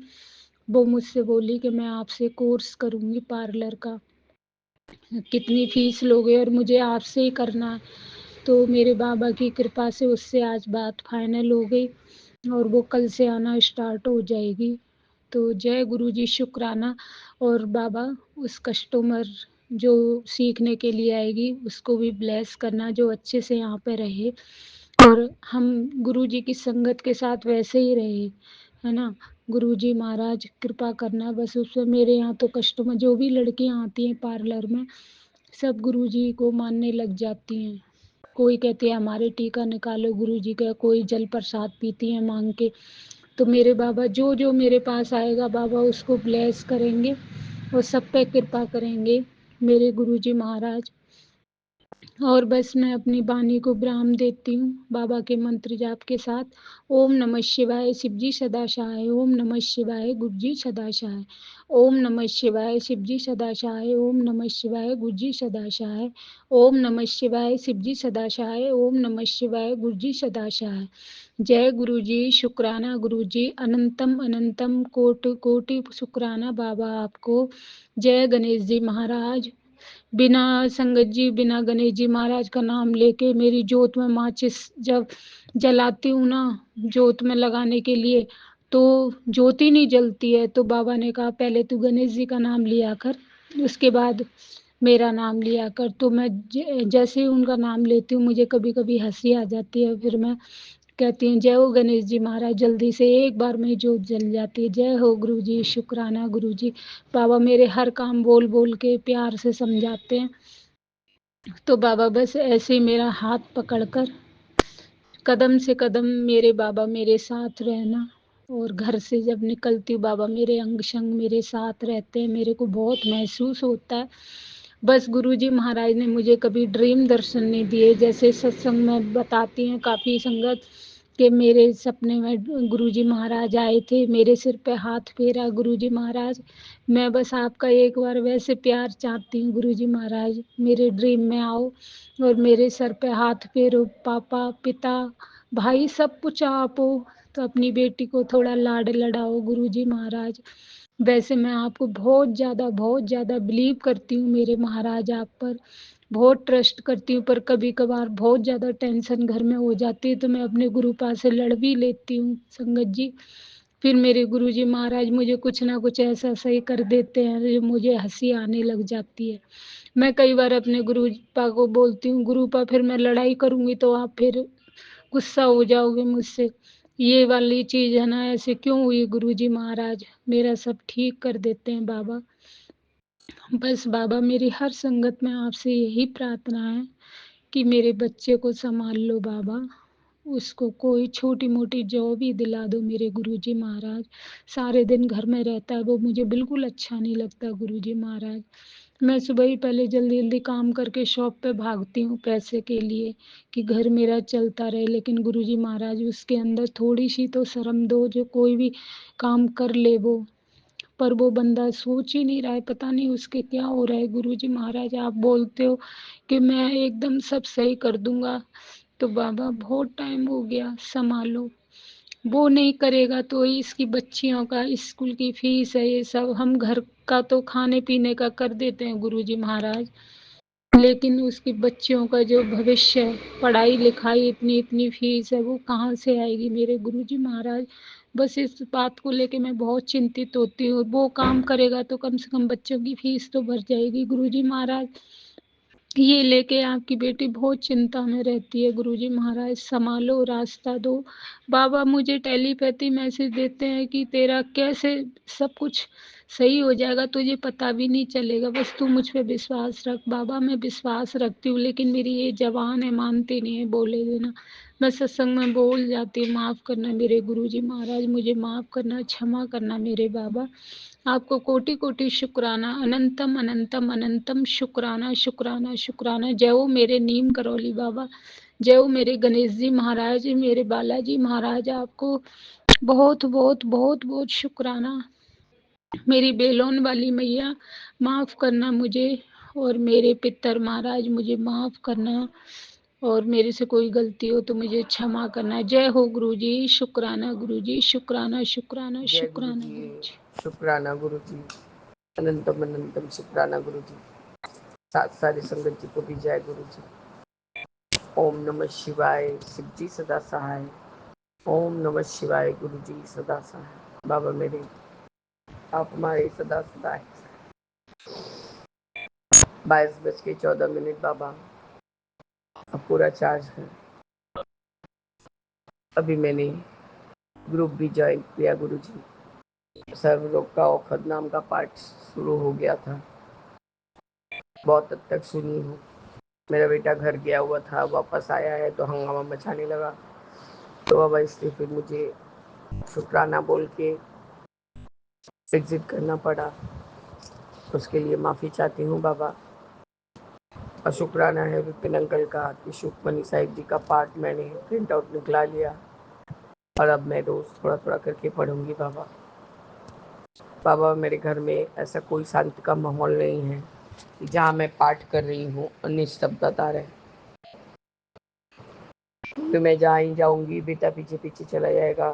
Speaker 3: वो मुझसे बोली कि मैं आपसे कोर्स करूँगी पार्लर का, कितनी फीस लोगे, और मुझे आपसे ही करना है। तो मेरे बाबा की कृपा से उससे आज बात फाइनल हो गई और वो कल से आना स्टार्ट हो जाएगी। तो जय गुरु जी, शुक्राना। और बाबा उस कस्टमर जो सीखने के लिए आएगी उसको भी ब्लेस करना, जो अच्छे से यहाँ पे रहे और हम गुरु जी की संगत के साथ वैसे ही रहे, है ना। गुरु जी महाराज कृपा करना बस उस पे। मेरे यहाँ तो कस्टमर जो भी लड़कियाँ आती हैं पार्लर में सब गुरु जी को मानने लग जाती हैं। कोई कहती है हमारे टीका निकालो गुरु जी का, कोई जल प्रसाद पीती है मांग के। तो मेरे बाबा जो जो मेरे पास आएगा बाबा उसको ब्लेस करेंगे और सब पे कृपा करेंगे मेरे गुरु जी महाराज। और बस मैं अपनी वाणी को विराम देती हूँ बाबा के मंत्र जाप के साथ। ओम नमः शिवाय, शिवजी सदा सहाय। ओम नमः शिवाय, गुरुजी सदा सहाय। ओम नमः शिवाय, शिवजी सदा सहाय। ओम नमः शिवाय, गुरुजी सदा सहाय। ओम नमः शिवाय, शिवजी सदा सहाय। ओम नमः शिवाय, गुरुजी सदा सहाय। जय गुरु जी, शुक्राना गुरु जी, अनंतम अनंतम कोटि कोटि शुक्राना बाबा आपको। जय गणेश जी महाराज। बिना संगत जी, बिना गणेश जी महाराज का नाम लेके मेरी जोत में माचिस जब जलाती हूँ ना, जोत में लगाने के लिए, तो ज्योति नहीं जलती है। तो बाबा ने कहा पहले तू गणेश जी का नाम लिया कर, उसके बाद मेरा नाम लिया कर। तो मैं जैसे ही उनका नाम लेती हूँ मुझे कभी कभी हंसी आ जाती है, फिर मैं कहती हूँ जय हो गणेश जी महाराज, जल्दी से एक बार में ही जोत जल जाती है। जय हो गुरु जी, शुक्राना गुरु जी। बाबा मेरे हर काम बोल बोल के प्यार से समझाते हैं। तो बाबा बस ऐसे ही मेरा हाथ पकड़कर कदम से कदम मेरे बाबा मेरे साथ रहना। और घर से जब निकलती हूँ बाबा मेरे अंग संग मेरे साथ रहते हैं, मेरे को बहुत महसूस होता है। बस गुरुजी महाराज ने मुझे कभी ड्रीम दर्शन नहीं दिए, जैसे सत्संग में बताती हैं काफ़ी संगत कि मेरे सपने में गुरुजी महाराज आए थे, मेरे सिर पे हाथ फेरा गुरुजी महाराज। मैं बस आपका एक बार वैसे प्यार चाहती हूँ गुरुजी महाराज, मेरे ड्रीम में आओ और मेरे सर पे हाथ फेरो। पापा पिता भाई सब कुछ आप हो, तो अपनी बेटी को थोड़ा लाड लडाओ गुरुजी महाराज। वैसे मैं आपको बहुत ज़्यादा बिलीव करती हूँ मेरे महाराज, आप पर बहुत ट्रस्ट करती हूँ, पर कभी कभार बहुत ज़्यादा टेंशन घर में हो जाती है तो मैं अपने गुरु पास से लड़ भी लेती हूँ संगत जी। फिर मेरे गुरु जी महाराज मुझे कुछ ना कुछ ऐसा सही कर देते हैं जो मुझे हंसी आने लग जाती है। मैं कई बार अपने गुरुपा को बोलती हूँ गुरुपा फिर मैं लड़ाई करूँगी तो आप फिर गुस्सा हो जाओगे मुझसे, ये वाली चीज़ है ना ऐसे क्यों हुई गुरुजी महाराज, मेरा सब ठीक कर देते हैं बाबा। बस बाबा मेरी हर संगत में आपसे यही प्रार्थना है कि मेरे बच्चे को संभाल लो बाबा, उसको कोई छोटी मोटी जॉब ही दिला दो मेरे गुरुजी महाराज। सारे दिन घर में रहता है वो, मुझे बिल्कुल अच्छा नहीं लगता गुरुजी महाराज। मैं सुबह ही पहले जल्दी जल्दी काम करके शॉप पे भागती हूँ पैसे के लिए कि घर मेरा चलता रहे, लेकिन गुरुजी महाराज उसके अंदर थोड़ी सी तो शर्म दो, जो कोई भी काम कर ले वो। पर वो बंदा सोच ही नहीं रहा है, पता नहीं उसके क्या हो रहा है। गुरुजी महाराज आप बोलते हो कि मैं एकदम सब सही कर दूंगा, तो बाबा बहुत टाइम हो गया, संभालो। वो नहीं करेगा तो इसकी बच्चियों का स्कूल की फीस है, ये सब हम घर का तो खाने पीने का कर देते हैं गुरुजी महाराज, लेकिन उसकी बच्चियों का जो भविष्य है, पढ़ाई लिखाई, इतनी इतनी फीस है, वो कहाँ से आएगी मेरे गुरुजी महाराज। बस इस बात को लेके मैं बहुत चिंतित होती हूँ। वो काम करेगा तो कम से कम बच्चों की फीस तो भर जाएगी गुरुजी महाराज। ये लेके आपकी बेटी बहुत चिंता में रहती है गुरुजी महाराज, संभालो, रास्ता दो। बाबा मुझे टेलीपैथी मैसेज देते हैं कि तेरा कैसे सब कुछ सही हो जाएगा, तुझे पता भी नहीं चलेगा। बस तू मुझ पे विश्वास रख बाबा। मैं विश्वास रखती हूँ, लेकिन मेरी ये ज़बान है मानती नहीं है, बोले देना। मैं सत्संग में बोल जाती हूँ, माफ़ करना मेरे गुरुजी महाराज, मुझे माफ़ करना, क्षमा करना मेरे बाबा। आपको कोटि कोटि शुक्राना, अनंतम अनंतम अनंतम शुक्राना शुक्राना शुक्राना। जय हो मेरे नीम करौली बाबा, जय हो मेरे गणेश जी महाराज, मेरे बालाजी महाराज। आपको बहुत बहुत बहुत बहुत शुक्राना। मेरी बेलोन वाली मैया माफ़ करना मुझे, और मेरे पितर महाराज मुझे माफ़ करना, और मेरे से कोई गलती हो तो मुझे क्षमा करना। जय हो गुरुजी, शुक्राना गुरुजी, शुक्राना शुक्राना
Speaker 2: जय गुरु
Speaker 3: शुक्राना
Speaker 2: जी,
Speaker 3: गुरुजी।
Speaker 2: शुक्राना गुरु जी, अनंतम अनंतम शुक्राना गुरु जी। साथ सारी संगत जी को भी जय गुरु जी। ओम नमः शिवाय, शिव जी सदा सहाय। ओम नमः शिवाय, गुरु जी सदा सहाय। बाबा मेरे, आप हमारे सदा सदा 22:14 बाबा, अब पूरा चार्ज है। अभी मैंने ग्रुप भी ज्वाइन किया गुरु जी। सर्वरोग का औखद नाम का पाठ शुरू हो गया था, बहुत हद तक सुनी हूँ। मेरा बेटा घर गया हुआ था, वापस आया है तो हंगामा मचाने लगा, तो अब इसलिए फिर मुझे शुक्राना बोल के एग्जिट करना पड़ा। उसके लिए माफ़ी चाहती हूँ बाबा। और शुक्राना है विपिन अंकल का कि सुखमनी साहिब जी का पाठ मैंने प्रिंट आउट निकला लिया, और अब मैं रोज़ थोड़ा थोड़ा करके पढ़ूंगी बाबा। बाबा मेरे घर में ऐसा कोई शांति का माहौल नहीं है कि जहाँ मैं पाठ कर रही हूँ और निस्तब्धता रहे। तो मैं जहाँ ही जाऊँगी बेटा पीछे पीछे चला जाएगा,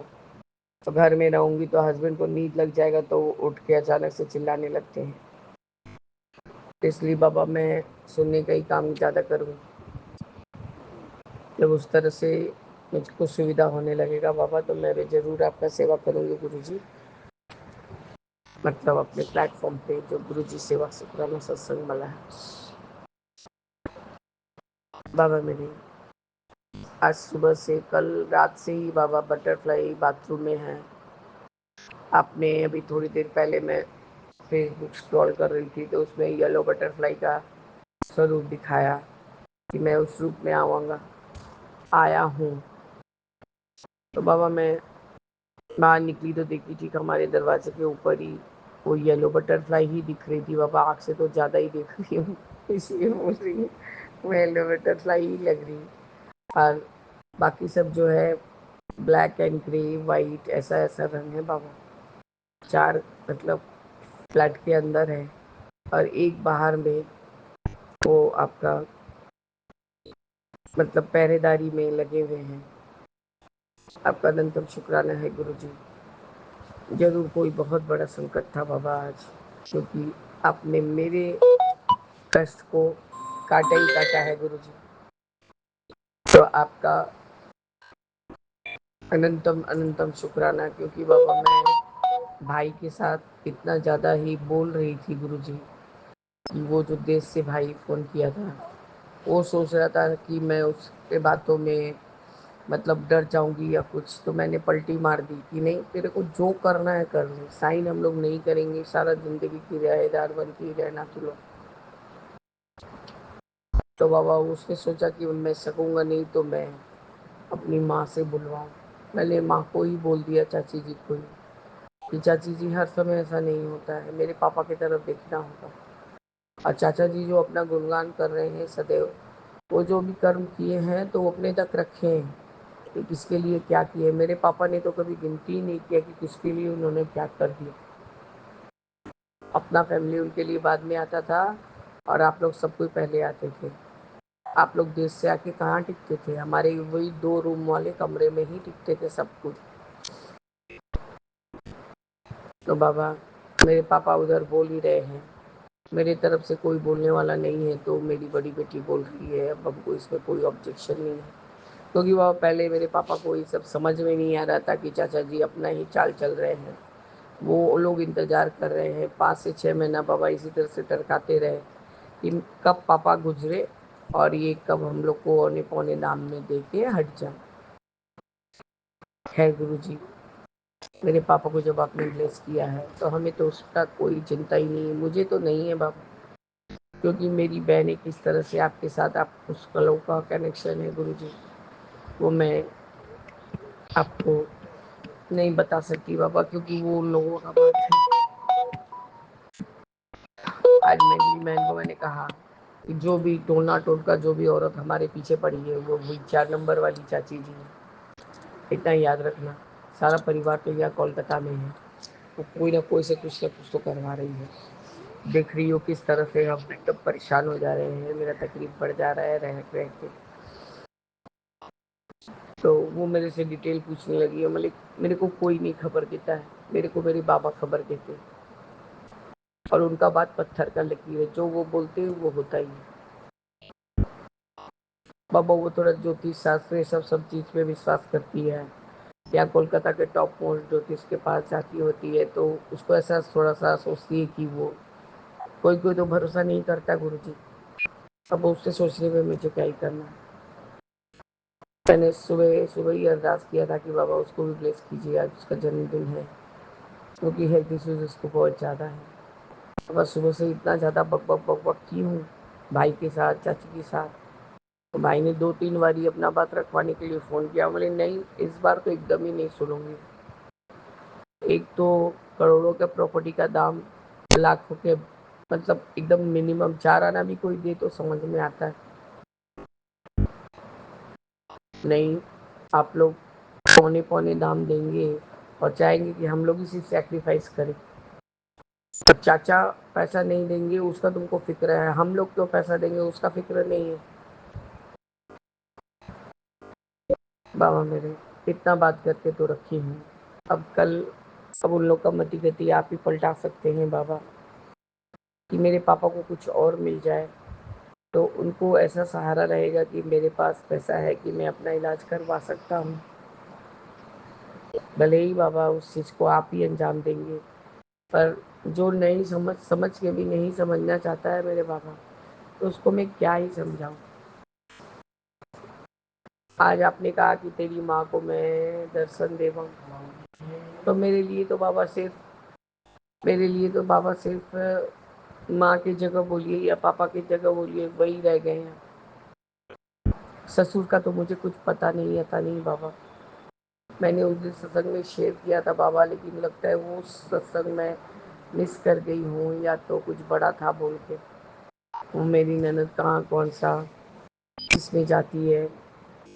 Speaker 2: तो घर में रहूँगी तो हस्बैंड को नींद लग जाएगा तो उठ के अचानक से चिल्लाने लगते हैं। इसलिए बाबा मैं सुनने का ही काम ज़्यादा करूँ। जब उस तरह से मुझको सुविधा होने लगेगा बाबा, तो मैं भी ज़रूर आपका सेवा करूँगी गुरुजी। मतलब अपने प्लेटफॉर्म पे जो गुरुजी सेवा शुक्राना सत्संग वाला है। बाबा मेरे, आज सुबह से कल रात से ही बाबा बटरफ्लाई बाथरूम में है। आपने अभी थोड़ी देर पहले मैं फेसबुक स्क्रॉल कर रही थी तो उसमें येलो बटरफ्लाई का स्वरूप दिखाया कि मैं उस रूप में आया हूँ। तो बाबा मैं बाहर निकली तो देखी थी कि हमारे दरवाजे के ऊपर ही वो येलो बटरफ्लाई ही दिख रही थी। बाबा आँख से तो ज़्यादा ही देख रही हूँ, इसलिए बोल रही हूँ वो येलो बटरफ्लाई ही लग रही। और बाकी सब जो है ब्लैक एंड ग्रे वाइट ऐसा ऐसा रंग है बाबा। 4 मतलब फ्लैट के अंदर है और एक बाहर में वो आपका मतलब पहरेदारी में लगे हुए हैं। आपका अनंतम शुक्राना है गुरुजी। जरूर कोई बहुत बड़ा संकट था बाबा आज, क्योंकि आपने मेरे कष्ट को काटा ही काटा है गुरुजी। तो आपका अनंतम अनंतम शुक्राना, क्योंकि बाबा मैं भाई के साथ इतना ज़्यादा ही बोल रही थी गुरुजी कि वो जो देश से भाई फ़ोन किया था, वो सोच रहा था कि मैं उसके बातों में मतलब डर जाऊंगी या कुछ, तो मैंने पलटी मार दी कि नहीं तेरे को जो करना है कर ले, साइन हम लोग नहीं करेंगे, सारा ज़िंदगी की रिश्तेदार बन के ही रहना तू लोग। तो बाबा उसने सोचा कि मैं सकूँगा नहीं तो मैं अपनी माँ से बुलवाऊँ। मैंने माँ को ही बोल दिया, चाची जी को ही, कि चाची जी हर समय ऐसा नहीं होता है, मेरे पापा की तरफ देखना होगा। और चाचा जी जो अपना गुणगान कर रहे हैं सदैव, वो जो भी कर्म किए हैं तो वो अपने तक रखे हैं कि किसके लिए क्या किए। मेरे पापा ने तो कभी गिनती ही नहीं किया कि किसके लिए उन्होंने क्या कर दिया। अपना फैमिली उनके लिए बाद में आता था और आप लोग सब कोई पहले आते थे। आप लोग देश से आके कहाँ टिकते थे, हमारे वही 2 रूम वाले कमरे में ही टिकते थे सब कुछ। तो बाबा मेरे पापा उधर बोल ही रहे हैं, मेरी तरफ से कोई बोलने वाला नहीं है, तो मेरी बड़ी बेटी बोल रही है, अब हमको इसमें कोई ऑब्जेक्शन नहीं है। क्योंकि बाबा पहले मेरे पापा को ये सब समझ में नहीं आ रहा था कि चाचा जी अपना ही चाल चल रहे हैं। वो लोग इंतज़ार कर रहे हैं 5 से 6 महीना बाबा इसी तरह से टरकाते रहे कि कब पापा गुजरे और ये कब हम लोग को औने पौने दाम में दे के हट जाए। खैर गुरु जी,
Speaker 4: मेरे पापा को जब आपने ब्लेस किया है तो हमें तो उसका कोई चिंता ही नहीं है, मुझे तो नहीं है बाबा, क्योंकि मेरी बहन एक इस तरह से आपके साथ आप उस पलों का कनेक्शन है गुरुजी, वो मैं आपको नहीं बता सकती बाबा, क्योंकि वो उन लोगों का बात है। आज मेरी बहन को मैंने कहा कि जो भी टोना टोटका जो भी औरत हमारे पीछे पड़ी है वो वही 4 नंबर वाली चाची जी है, इतना याद रखना। सारा परिवार तो यहाँ कोलकाता में है, वो कोई ना कोई से कुछ ना कुछ तो करवा रही है। देख रही हो किस तरह से हम एकदम परेशान हो जा रहे हैं, मेरा तकलीफ बढ़ जा रहा है रह रह के। तो वो मेरे से डिटेल पूछने लगी है, मलिक मेरे को कोई नहीं खबर देता है, मेरे को मेरे बाबा खबर देते, और उनका बात पत्थर का लकीर है, जो वो बोलते हैं वो होता ही है। बाबा वो थोड़ा ज्योतिष शास्त्र ये सब चीज़ पे विश्वास करती है, या कोलकाता के टॉप मोस्ट ज्योतिष के पास जाती होती है, तो उसको ऐसा थोड़ा सा सोचती है कि वो कोई कोई तो भरोसा नहीं करता गुरुजी। अब उससे सोचने में मुझे क्या ही करना है। मैंने सुबह सुबह ही अरदास किया था कि बाबा उसको भी ब्लेस कीजिए, आज उसका जन्मदिन है, क्योंकि हेल्थ इश्यूज उसको बहुत ज़्यादा है। बस सुबह से इतना ज़्यादा बक बक बक बक की हूँ भाई के साथ चाची के साथ, तो भाई ने 2-3 बारी अपना बात रखवाने के लिए फ़ोन किया, बोले नहीं इस बार तो एकदम ही नहीं सुनूंगी। एक तो करोड़ों के प्रॉपर्टी का दाम, लाखों के, मतलब एकदम मिनिमम 4 आना भी कोई दे तो समझ में आता है। नहीं, आप लोग पौने पौने दाम देंगे और चाहेंगे कि हम लोग इसी सेक्रीफाइस करें। तो चाचा पैसा नहीं देंगे उसका तुमको फिक्र है, हम लोग क्यों पैसा देंगे उसका फिक्र नहीं है। बाबा मेरे इतना बात करके तो रखी हूँ, अब कल अब उन लोग का मति गति आप ही पलटा सकते हैं बाबा, कि मेरे पापा को कुछ और मिल जाए तो उनको ऐसा सहारा रहेगा कि मेरे पास पैसा है कि मैं अपना इलाज करवा सकता हूँ। भले ही बाबा उस चीज़ को आप ही अंजाम देंगे, पर जो नहीं समझ के भी नहीं समझना चाहता है मेरे बाबा, तो उसको मैं क्या ही समझाऊँ। आज आपने कहा कि तेरी माँ को मैं दर्शन देवाऊँ, तो मेरे लिए तो बाबा सिर्फ माँ की जगह बोलिए या पापा की जगह बोलिए वही रह गए हैं। ससुर का तो मुझे कुछ पता नहीं आता नहीं बाबा। मैंने उस दिन सत्संग में शेयर किया था बाबा, लेकिन लगता है वो सत्संग में मिस कर गई हूँ, या तो कुछ बड़ा था बोल के। वो मेरी ननद कहाँ कौन सा इसमें जाती है,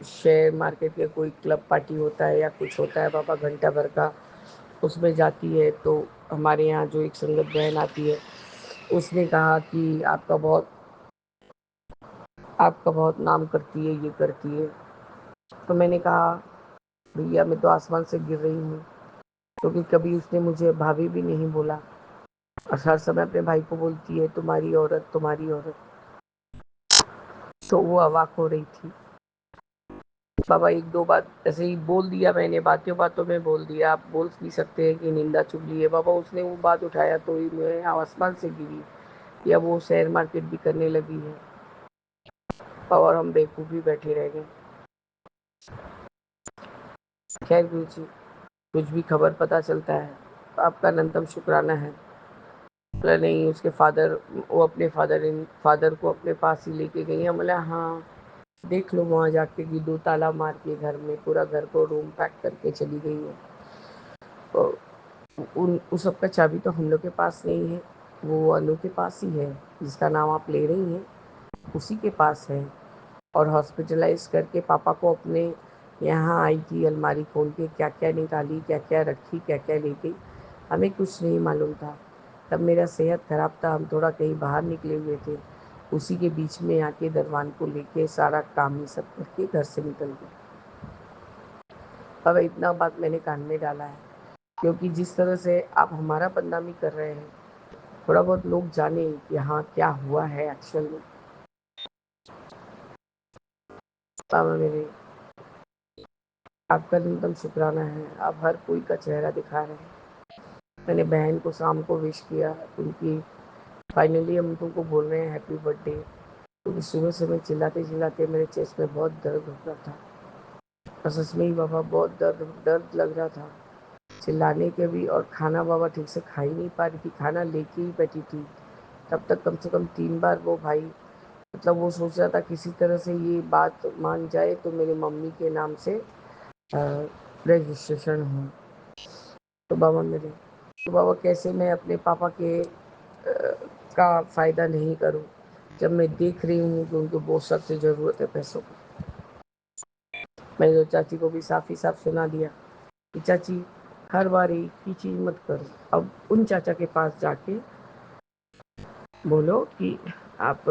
Speaker 4: शेयर मार्केट के कोई क्लब पार्टी होता है या कुछ होता है बाबा घंटा भर का, उसमें जाती है। तो हमारे यहाँ जो एक संगत बहन आती है उसने कहा कि आपका बहुत नाम करती है, ये करती है। तो मैंने कहा भैया मैं तो आसमान से गिर रही हूँ, क्योंकि कभी उसने मुझे भाभी भी नहीं बोला, और हर समय अपने भाई को बोलती है तुम्हारी औरत तुम्हारी औरत। तो वो अवाक हो रही थी। बाबा एक दो बात ऐसे ही बोल दिया मैंने, बातों बातों में बोल दिया, आप बोल भी सकते हैं कि निंदा चुगली है बाबा। उसने वो बात उठाया तो ही मैं आसमान से गिरी, या वो शेयर मार्केट भी करने लगी है, और हम बेवकूफ़ी बैठे रह गए। खैर गुरु जी, कुछ भी खबर पता चलता है तो आपका अनंतम शुक्राना है। बोला नहीं उसके फादर, वो अपने फादर को अपने पास ही लेके गई है। बोला हाँ देख लो वहाँ जाके कि 2 ताला मार के घर में पूरा घर को रूम पैक करके चली गई है। तो उस सब का चाबी तो हम लोग के पास नहीं है, वो अनु के पास ही है, जिसका नाम आप ले रही हैं उसी के पास है। और हॉस्पिटलाइज करके पापा को अपने यहाँ आई थी, अलमारी खोल के क्या क्या निकाली, क्या क्या रखी, क्या क्या ले गई, हमें कुछ नहीं मालूम था। तब मेरा सेहत ख़राब था, हम थोड़ा कहीं बाहर निकले हुए थे, उसी के बीच में आके दरवान को लेके सारा काम ही सब करके घर से निकल गए। अब इतना बात मैंने कान में डाला है, क्योंकि जिस तरह से आप हमारा बदनामी कर रहे हैं, थोड़ा बहुत लोग जाने कि हाँ क्या हुआ है एक्चुअल में। बाबा मेरे आपका न्यूनतम शुक्राना है, आप हर कोई का चेहरा दिखा रहे हैं। मैंने बहन को शाम को विश किया, उनकी फाइनली हम तुमको बोल रहे हैं हैप्पी बर्थडे, क्योंकि सुबह से मैं चिल्लाते चिल्लाते मेरे चेस्ट में बहुत दर्द हो रहा था, और सच में ही बाबा बहुत दर्द दर्द लग रहा था। चिल्लाने के भी, और खाना बाबा ठीक से खा ही नहीं पा रही थी, खाना लेके ही बैठी थी। तब तक कम से कम 3 बार वो भाई, मतलब वो सोच रहा था किसी तरह से ये बात मान जाए तो मेरी मम्मी के नाम से रजिस्ट्रेशन हो। तो बाबा कैसे मैं अपने पापा के का फ़ायदा नहीं करूं, जब मैं देख रही हूँ कि उनको बहुत सख्त ज़रूरत है पैसों की। मैंने तो चाची को भी साफ ही साफ सुना दिया कि चाची, हर बार एक ही चीज़ मत करो। अब उन चाचा के पास जाके बोलो कि आप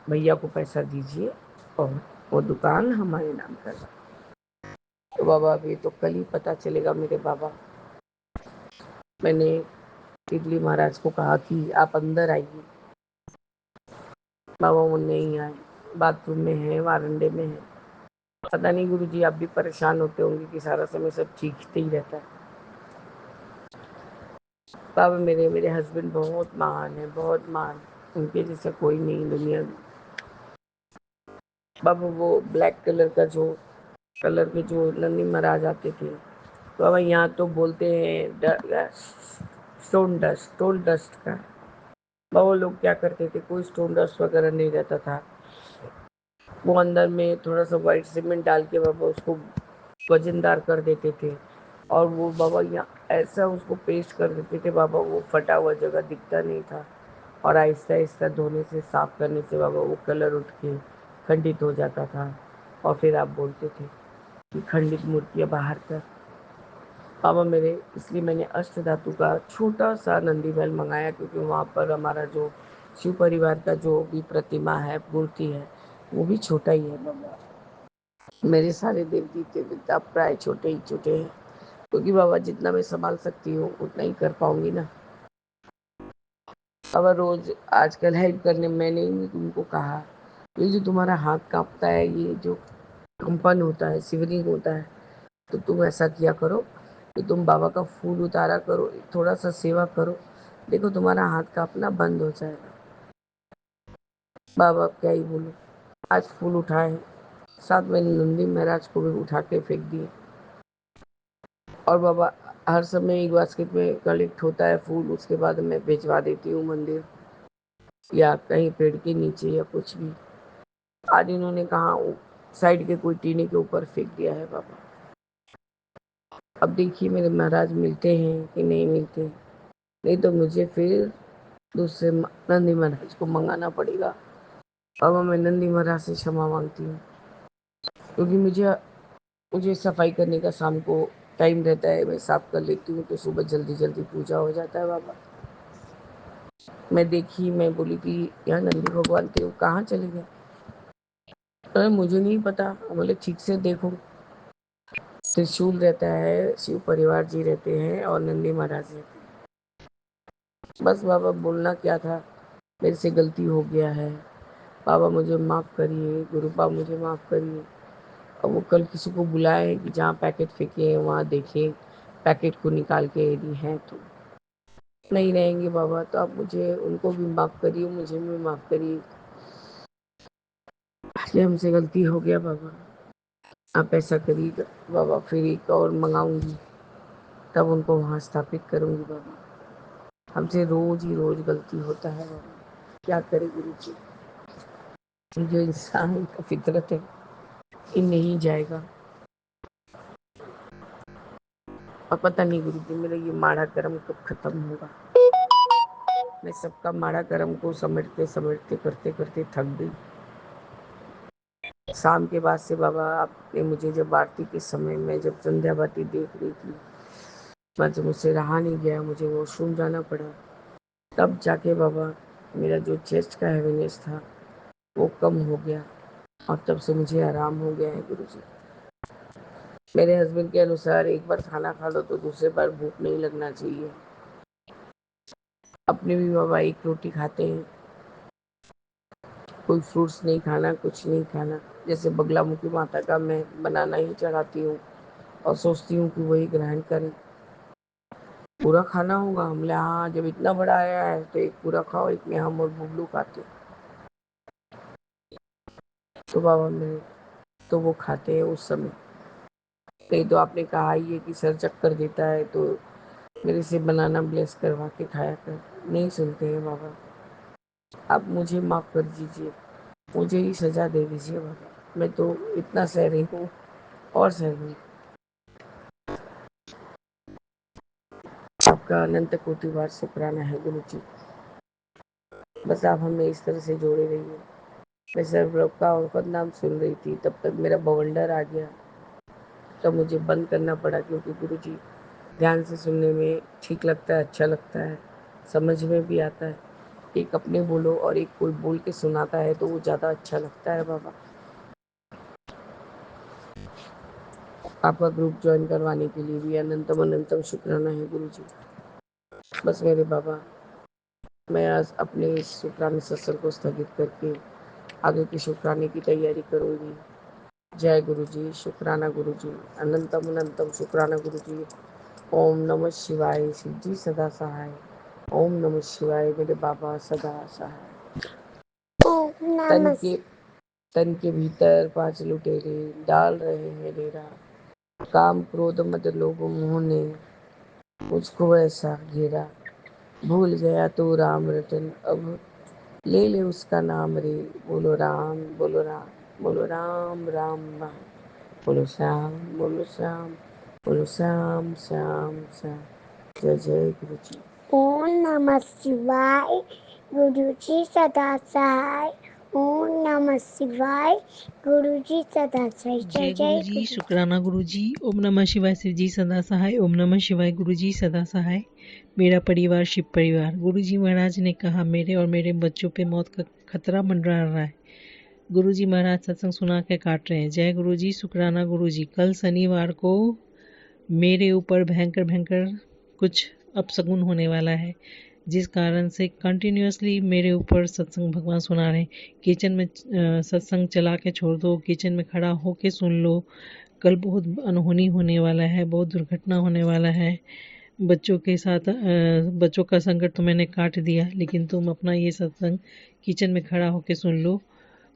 Speaker 4: भैया को पैसा दीजिए और वो दुकान हमारे नाम करवा। तो बाबा अभी तो कल ही पता चलेगा मेरे बाबा। मैंने तिगली महाराज को कहा कि आप अंदर आइए। बाबा वो नहीं आए, बाथरूम में है, वारंडे में है। पता नहीं गुरुजी आप भी परेशान होते होंगे कि सारा समय सब चीखते ही रहता है। बाबा मेरे हस्बैंड बहुत महान है, बहुत महान, उनके जैसा कोई नहीं दुनिया में। बाबा वो ब्लैक कलर के जो नंदी महाराज आते थे, तो बाबा यहाँ तो बोलते हैं स्टोन डस्ट का। बाबा लोग क्या करते थे, कोई स्टोन डस्ट वगैरह नहीं रहता था। वो अंदर में थोड़ा सा वाइट सीमेंट डाल के बाबा उसको वजनदार कर देते थे, और वो बाबा यहाँ ऐसा उसको पेस्ट कर देते थे बाबा, वो फटा हुआ जगह दिखता नहीं था। और आहिस्ता आहिस्ता धोने से, साफ करने से बाबा वो कलर उठ के खंडित हो जाता था। और फिर आप बोलते थे कि खंडित मूर्तियाँ बाहर कर। बाबा मेरे, इसलिए मैंने अष्ट धातु का छोटा सा नंदी बैल मंगाया, क्योंकि वहाँ पर हमारा जो शिव परिवार का जो भी प्रतिमा है, मूर्ति है, वो भी छोटा ही है बाबा। मेरे सारे देवी देवता प्राय छोटे ही छोटे हैं, क्योंकि बाबा जितना मैं संभाल सकती हूँ उतना ही कर पाऊंगी ना। बाबा रोज आजकल हेल्प करने, मैंने ही तुमको कहा, ये जो तुम्हारा हाथ कांपता है, ये जो कंपन होता है, शिवरिंग होता है, तो तुम ऐसा किया करो कि तुम बाबा का फूल उतारा करो, थोड़ा सा सेवा करो, देखो तुम्हारा हाथ कांपना बंद हो जाएगा। बाबा क्या ही बोलो, आज फूल उठाए, साथ में नंदी महाराज को भी उठा के फेंक दिए। और बाबा हर समय एक बास्केट में कलेक्ट होता है फूल, उसके बाद मैं भिजवा देती हूँ मंदिर या कहीं पेड़ के नीचे या कुछ भी। आज इन्होंने कहा साइड के कोई टीने के ऊपर फेंक दिया है बाबा। अब देखिए मेरे महाराज मिलते हैं कि नहीं मिलते, नहीं तो मुझे फिर दूसरे नंदी महाराज को मंगाना पड़ेगा। बाबा मैं नंदी महाराज से क्षमा मांगती हूँ, क्योंकि मुझे सफाई करने का शाम को टाइम रहता है, मैं साफ कर लेती हूँ, तो सुबह जल्दी जल्दी पूजा हो जाता है बाबा। मैं बोली कि यार नंदी भगवान थे, वो कहाँ चले गए? अरे मुझे नहीं पता। बोले ठीक से देखो, त्रिशूल रहता है, शिव परिवार जी रहते हैं और नंदी महाराज रहते हैं। बस बाबा बोलना क्या था, मेरे से गलती हो गया है, बाबा मुझे माफ़ करिए, गुरु बाबा मुझे माफ़ करिए। और वो कल किसी को बुलाए कि जहाँ पैकेट फेंके हैं वहाँ देखें, पैकेट को निकाल के यदि हैं तो नहीं रहेंगे बाबा, तो आप मुझे उनको भी माफ़ करिए, मुझे भी माफ़ करिए, ये हमसे गलती हो गया बाबा। आप ऐसा करिएगा बाबा, फिर एक और मंगाऊंगी, तब उनको वहाँ स्थापित करूंगी बाबा। हमसे रोज ही रोज गलती होता है बाबा, क्या करे गुरु जी। जो इंसान का फितरत है ये नहीं जाएगा। और पता नहीं गुरु जी मेरा ये माड़ा कर्म कब खत्म होगा। मैं सबका माड़ा कर्म को समेटते समेटते करते करते थक गई। शाम के बाद से बाबा आपने मुझे जब आरती के समय में जब संध्या बाती देख रही थी, बस मुझसे रहा नहीं गया, मुझे वॉशरूम जाना पड़ा। तब जाके बाबा मेरा जो चेस्ट का हैवीनेस था वो कम हो गया, और तब से मुझे आराम हो गया है गुरु जी। मेरे हस्बैंड के अनुसार एक बार खाना खा लो तो दूसरे बार भूख नहीं लगना चाहिए। अपने भी बाबा एक रोटी खाते हैं, कोई फ्रूट्स नहीं खाना, कुछ नहीं खाना। जैसे बगलामुखी माता का मैं बनाना ही चढ़ाती हूँ और सोचती हूँ कि वही ग्रहण करें। पूरा खाना होगा, हमने हाँ, जब इतना बड़ा आया है तो एक पूरा खाओ, एक में हम और बुबलू खाते। तो बाबा में तो वो खाते हैं उस समय। नहीं तो आपने कहा ही है कि सर चक्कर देता है तो मेरे से बनाना ब्लेस करवा के खाया कर। नहीं सुनते हैं बाबा, आप मुझे माफ़ कर दीजिए, मुझे ही सज़ा दे दीजिए बाबा। मैं तो इतना सह रही हूँ और सह लूँ। आपका अनंत कोटि बार शुक्राना है गुरु जी। बस आप हमें इस तरह से जोड़े रहिए। मैं सर्वरोग का और बदनाम सुन रही थी, तब तक मेरा बवंडर आ गया, तो मुझे बंद करना पड़ा, क्योंकि गुरु जी ध्यान से सुनने में ठीक लगता है, अच्छा लगता है, समझ में भी आता है। एक अपने बोलो और एक कोई बोल के सुनाता है तो वो ज़्यादा अच्छा लगता है बाबा। आपका ग्रुप ज्वाइन करवाने के लिए भी अनंतम अनंतम शुक्राना है गुरु जी। बस मेरे बाबा, मैं आज अपने इस शुक्राने सत्संग को स्थगित करके आगे की शुक्राने की तैयारी करूँगी। जय गुरु जी, शुक्राना गुरु जी, अनंतम अनंतम शुक्राना गुरु जी। ओम नमः शिवाय, शिव जी सदा सहाय। ओम नमः शिवाय, मेरे बाबा सदा सहाय। तन के भीतर 5 लुटेरे डाल रहे हैं डेरा। काम क्रोध मद लोभ मोह ने मुझको ऐसा घेरा। भूल गया तो राम रतन, अब ले ले उसका नाम रे। बोलो राम बोलो राम, बोलो राम राम राम, बोलो श्याम बोलो श्याम, बोलो श्याम श्याम श्याम। जय जय गुरु जी।
Speaker 5: ओम नमः शिवाय, गुरु जी सदा सहाय। ओम नमः शिवाय, गुरु जी सदा सहाय।
Speaker 6: जय गुरु जी, शुक्राना गुरु जी। ओम नमः शिवाय, शिव जी सदा सहाय। ओम नमः शिवाय, गुरु जी सदा सहाय। मेरा परिवार शिव परिवार। गुरु जी महाराज ने कहा, मेरे और मेरे बच्चों पे मौत का खतरा मंडरा रहा है। गुरु जी महाराज सत्संग सुना के काट रहे हैं। जय गुरु जी, शुक्राना गुरु जी। कल शनिवार को मेरे ऊपर भयंकर भयंकर कुछ अपशगुन होने वाला है, जिस कारण से कंटिन्यूसली मेरे ऊपर सत्संग भगवान सुना रहे हैं। किचन में सत्संग चला के छोड़ दो, किचन में खड़ा होके सुन लो। कल बहुत अनहोनी होने वाला है, बहुत दुर्घटना होने वाला है। बच्चों के साथ बच्चों का संकट तो मैंने काट दिया, लेकिन तुम अपना ये सत्संग किचन में खड़ा होके सुन लो।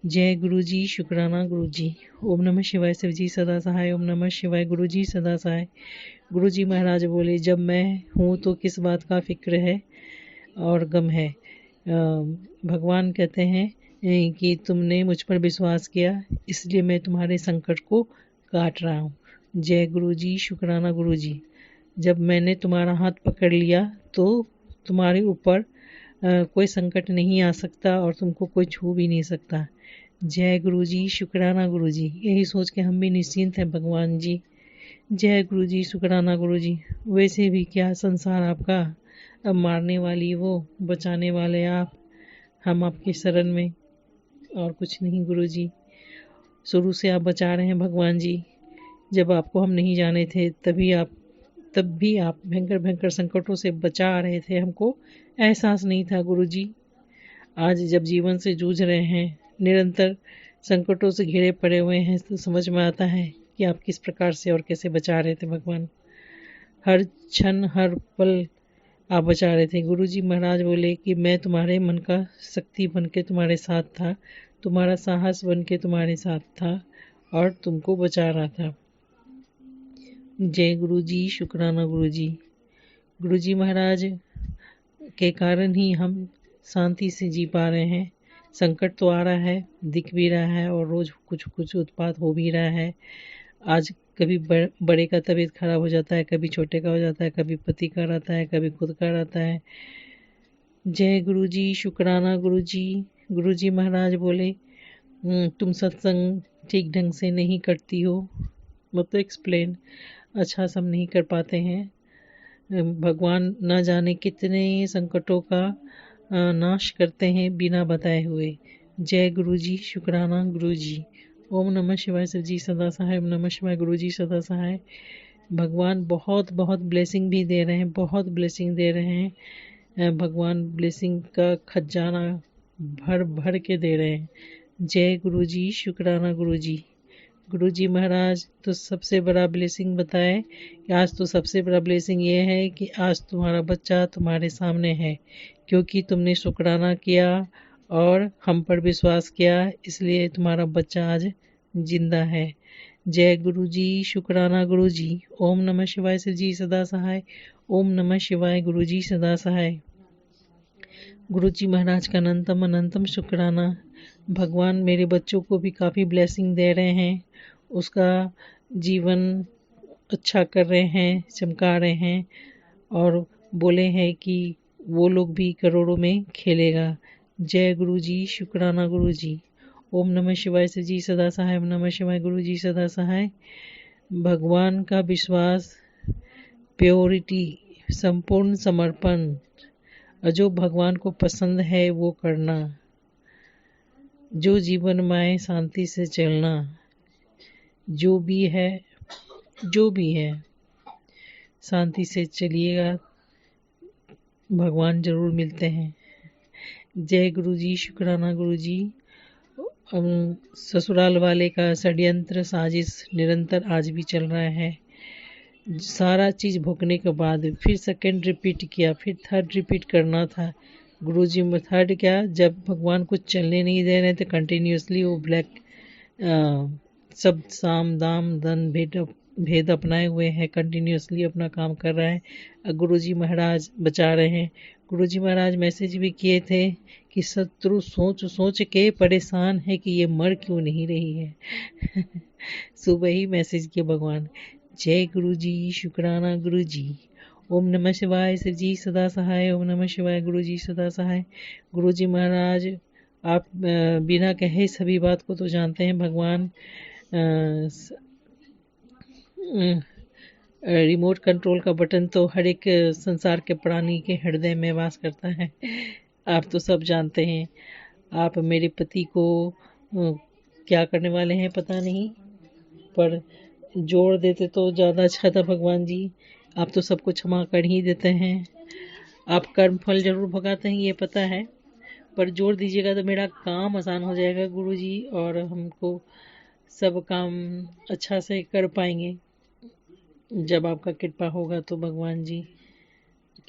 Speaker 6: जय गुरु जी, शुक्राना गुरु जी। ओम नमः शिवाय, शिव जी सदा सहाय। ओम नमः शिवाय, गुरु जी सदा सहाय। गुरु जी महाराज बोले, जब मैं हूँ तो किस बात का फिक्र है और गम है। भगवान कहते हैं कि तुमने मुझ पर विश्वास किया, इसलिए मैं तुम्हारे संकट को काट रहा हूँ। जय गुरु जी, शुक्राना गुरु जी। जब मैंने तुम्हारा हाथ पकड़ लिया तो तुम्हारे ऊपर कोई संकट नहीं आ सकता और तुमको कोई छू भी नहीं सकता। जय गुरु जी, शुक्राना गुरु जी। यही सोच के हम भी निश्चिंत हैं भगवान जी। जय गुरु जी, शुक्राना गुरु जी। वैसे भी क्या संसार आपका, अब मारने वाली वो, बचाने वाले आप। हम आपके शरण में और कुछ नहीं गुरु जी। शुरू से आप बचा रहे हैं भगवान जी। जब आपको हम नहीं जाने थे तब भी आप भयंकर भयंकर संकटों से बचा रहे थे, हमको एहसास नहीं था गुरु जी। आज जब जीवन से जूझ रहे हैं, निरंतर संकटों से घिरे पड़े हुए हैं, तो समझ में आता है कि आप किस प्रकार से और कैसे बचा रहे थे भगवान। हर क्षण हर पल आप बचा रहे थे। गुरु जी महाराज बोले कि मैं तुम्हारे मन का शक्ति बन के तुम्हारे साथ था, तुम्हारा साहस बन के तुम्हारे साथ था और तुमको बचा रहा था। जय गुरु जी, शुक्राना गुरु जी। गुरु जी महाराज के कारण ही हम शांति से जी पा रहे हैं। संकट तो आ रहा है, दिख भी रहा है और रोज कुछ कुछ उत्पात हो भी रहा है। आज कभी बड़े का तबीयत खराब हो जाता है, कभी छोटे का हो जाता है, कभी पति का रहता है, कभी खुद का रहता है। जय गुरु जी, शुक्राना गुरु जी। गुरु जी महाराज बोले, तुम सत्संग ठीक ढंग से नहीं करती हो, मतलब एक्सप्लेन अच्छा सब नहीं कर पाते हैं। भगवान न जाने कितने संकटों का नाश करते हैं बिना बताए हुए। जय गुरु जी, शुक्राना गुरु जी। ओम नमः शिवाय, शिव जी सदा सहाय। ओम नमः शिवाय, गुरु जी सदा सहाय। भगवान बहुत बहुत ब्लेसिंग भी दे रहे हैं, बहुत ब्लेसिंग दे रहे हैं। भगवान ब्लेसिंग का खजाना भर भर के दे रहे हैं। जय गुरु जी, शुक्राना गुरु जी। गुरु जी महाराज तो सबसे बड़ा ब्लेसिंग बताए कि आज तो सबसे बड़ा ब्लेसिंग ये है कि आज तुम्हारा बच्चा तुम्हारे सामने है, क्योंकि तुमने शुक्राना किया और हम पर विश्वास किया, इसलिए तुम्हारा बच्चा आज जिंदा है। जय गुरु जी, शुक्राना गुरु जी। ओम नमः शिवाय शिव जी सदा सहाय। ओम नमः शिवाय गुरु जी सदा सहाय। गुरु जी महाराज का अनंतम अनंतम शुक्राना। भगवान मेरे बच्चों को भी काफ़ी ब्लेसिंग दे रहे हैं, उसका जीवन अच्छा कर रहे हैं, चमका रहे हैं और बोले हैं कि वो लोग भी करोड़ों में खेलेगा। जय गुरु जी, शुक्राना गुरु जी। ओम नमः शिवाय शिव जी सदा सहाय। ओम नमः शिवाय गुरु जी सदा सहाय। भगवान का विश्वास, प्योरिटी, संपूर्ण समर्पण और जो भगवान को पसंद है वो करना, जो जीवन में शांति से चलना, जो भी है शांति से चलिएगा, भगवान जरूर मिलते हैं। जय गुरु जी, शुक्राना गुरु जी। ससुराल वाले का षड्यंत्र साजिश निरंतर आज भी चल रहा है। सारा चीज़ भोगने के बाद फिर सेकंड रिपीट किया, फिर थर्ड रिपीट करना था। गुरुजी में थर्ड क्या, जब भगवान कुछ चलने नहीं दे रहे थे कंटिन्यूसली वो ब्लैक सब साम दाम दन भेद अपनाए हुए हैं, कंटिन्यूसली अपना काम कर रहा है। गुरुजी महाराज बचा रहे हैं। गुरुजी महाराज मैसेज भी किए थे कि शत्रु सोच सोच के परेशान है कि ये मर क्यों नहीं रही है। सुबह ही मैसेज किया भगवान। जय गुरु जी, शुक्राना गुरु जी। ओम नमः शिवाय शिव जी सदा सहाय। ओम नमः शिवाय गुरु जी सदा सहाय। गुरु जी महाराज आप बिना कहे सभी बात को तो जानते हैं। भगवान रिमोट कंट्रोल का बटन तो हर एक संसार के प्राणी के हृदय में वास करता है। आप तो सब जानते हैं। आप मेरे पति को क्या करने वाले हैं पता नहीं, पर जोड़ देते तो ज़्यादा अच्छा था भगवान जी। आप तो सबको क्षमा कर ही देते हैं। आप कर्म फल जरूर भगाते हैं ये पता है, पर जोड़ दीजिएगा तो मेरा काम आसान हो जाएगा गुरु जी, और हमको सब काम अच्छा से कर पाएंगे जब आपका कृपा होगा। तो भगवान जी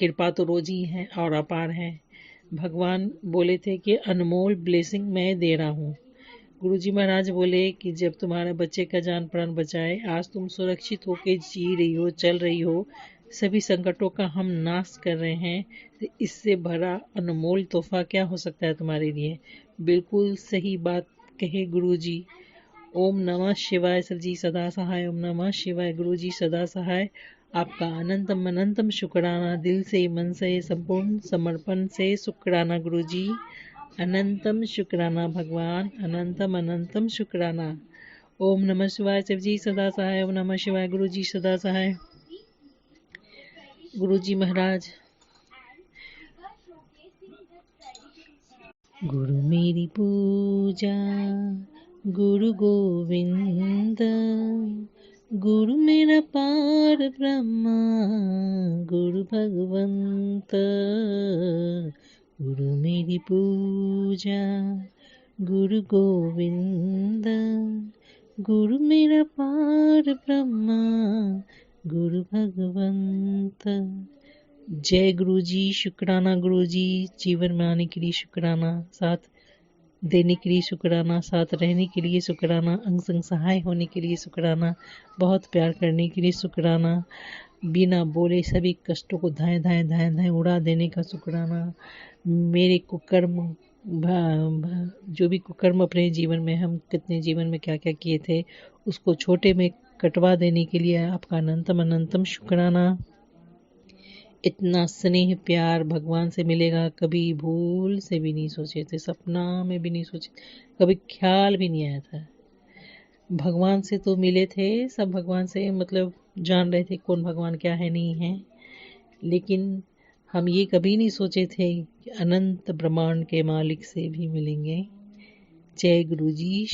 Speaker 6: कृपा तो रोज ही है और अपार है। भगवान बोले थे कि अनमोल ब्लेसिंग मैं दे रहा हूँ। गुरुजी महाराज बोले कि जब तुम्हारे बच्चे का जान प्राण बचाए, आज तुम सुरक्षित होकर जी रही हो, चल रही हो, सभी संकटों का हम नाश कर रहे हैं, तो इससे भरा अनमोल तोहफा क्या हो सकता है तुम्हारे लिए। बिल्कुल सही बात कहे गुरुजी। ओम नमः शिवाय शिव जी सदा सहाय। ओम नमः शिवाय गुरु जी सदा सहाय। आपका अनंतम अनंतम शुक्राना, दिल से मन से संपूर्ण समर्पण से शुक्राना गुरु जी। अनंतम शुक्राना भगवान, अनंतम अनंतम शुक्राना। ओम नमः शिवाय शिव जी सदा सहाय। ओम नमः शिवाय गुरु जी सदा सहाय। गुरु जी महाराज गुरु मेरी पूजा, गुरु गोविंद, गुरु मेरा पार ब्रह्मा, गुरु भगवंत। गुरु मेरी पूजा, गुरु गोविंद, गुरु मेरा पार ब्रह्मा, गुरु भगवंत। जय गुरु जी, शुक्राना गुरु जी। जीवन में आने के लिए शुक्राना, साथ देने के लिए शुक्राना, साथ रहने के लिए शुक्राना, अंग संग सहाय होने के लिए शुक्राना, बहुत प्यार करने के लिए शुक्राना, बिना बोले सभी कष्टों को धाए धाए धाए धाए उड़ा देने का शुक्राना। मेरे कुकर्म जो भी कुकर्म अपने जीवन में, हम कितने जीवन में क्या क्या किए थे, उसको छोटे में कटवा देने के लिए आपका अनंतम अनंतम शुक्राना। इतना स्नेह प्यार भगवान से मिलेगा कभी भूल से भी नहीं सोचे थे, सपना में भी नहीं सोचे, कभी ख्याल भी नहीं आया था। भगवान से तो मिले थे, सब भगवान से मतलब जान रहे थे कौन भगवान क्या है नहीं है, लेकिन हम ये कभी नहीं सोचे थे कि अनंत ब्रह्मांड के मालिक से भी मिलेंगे। जय गुरु जी।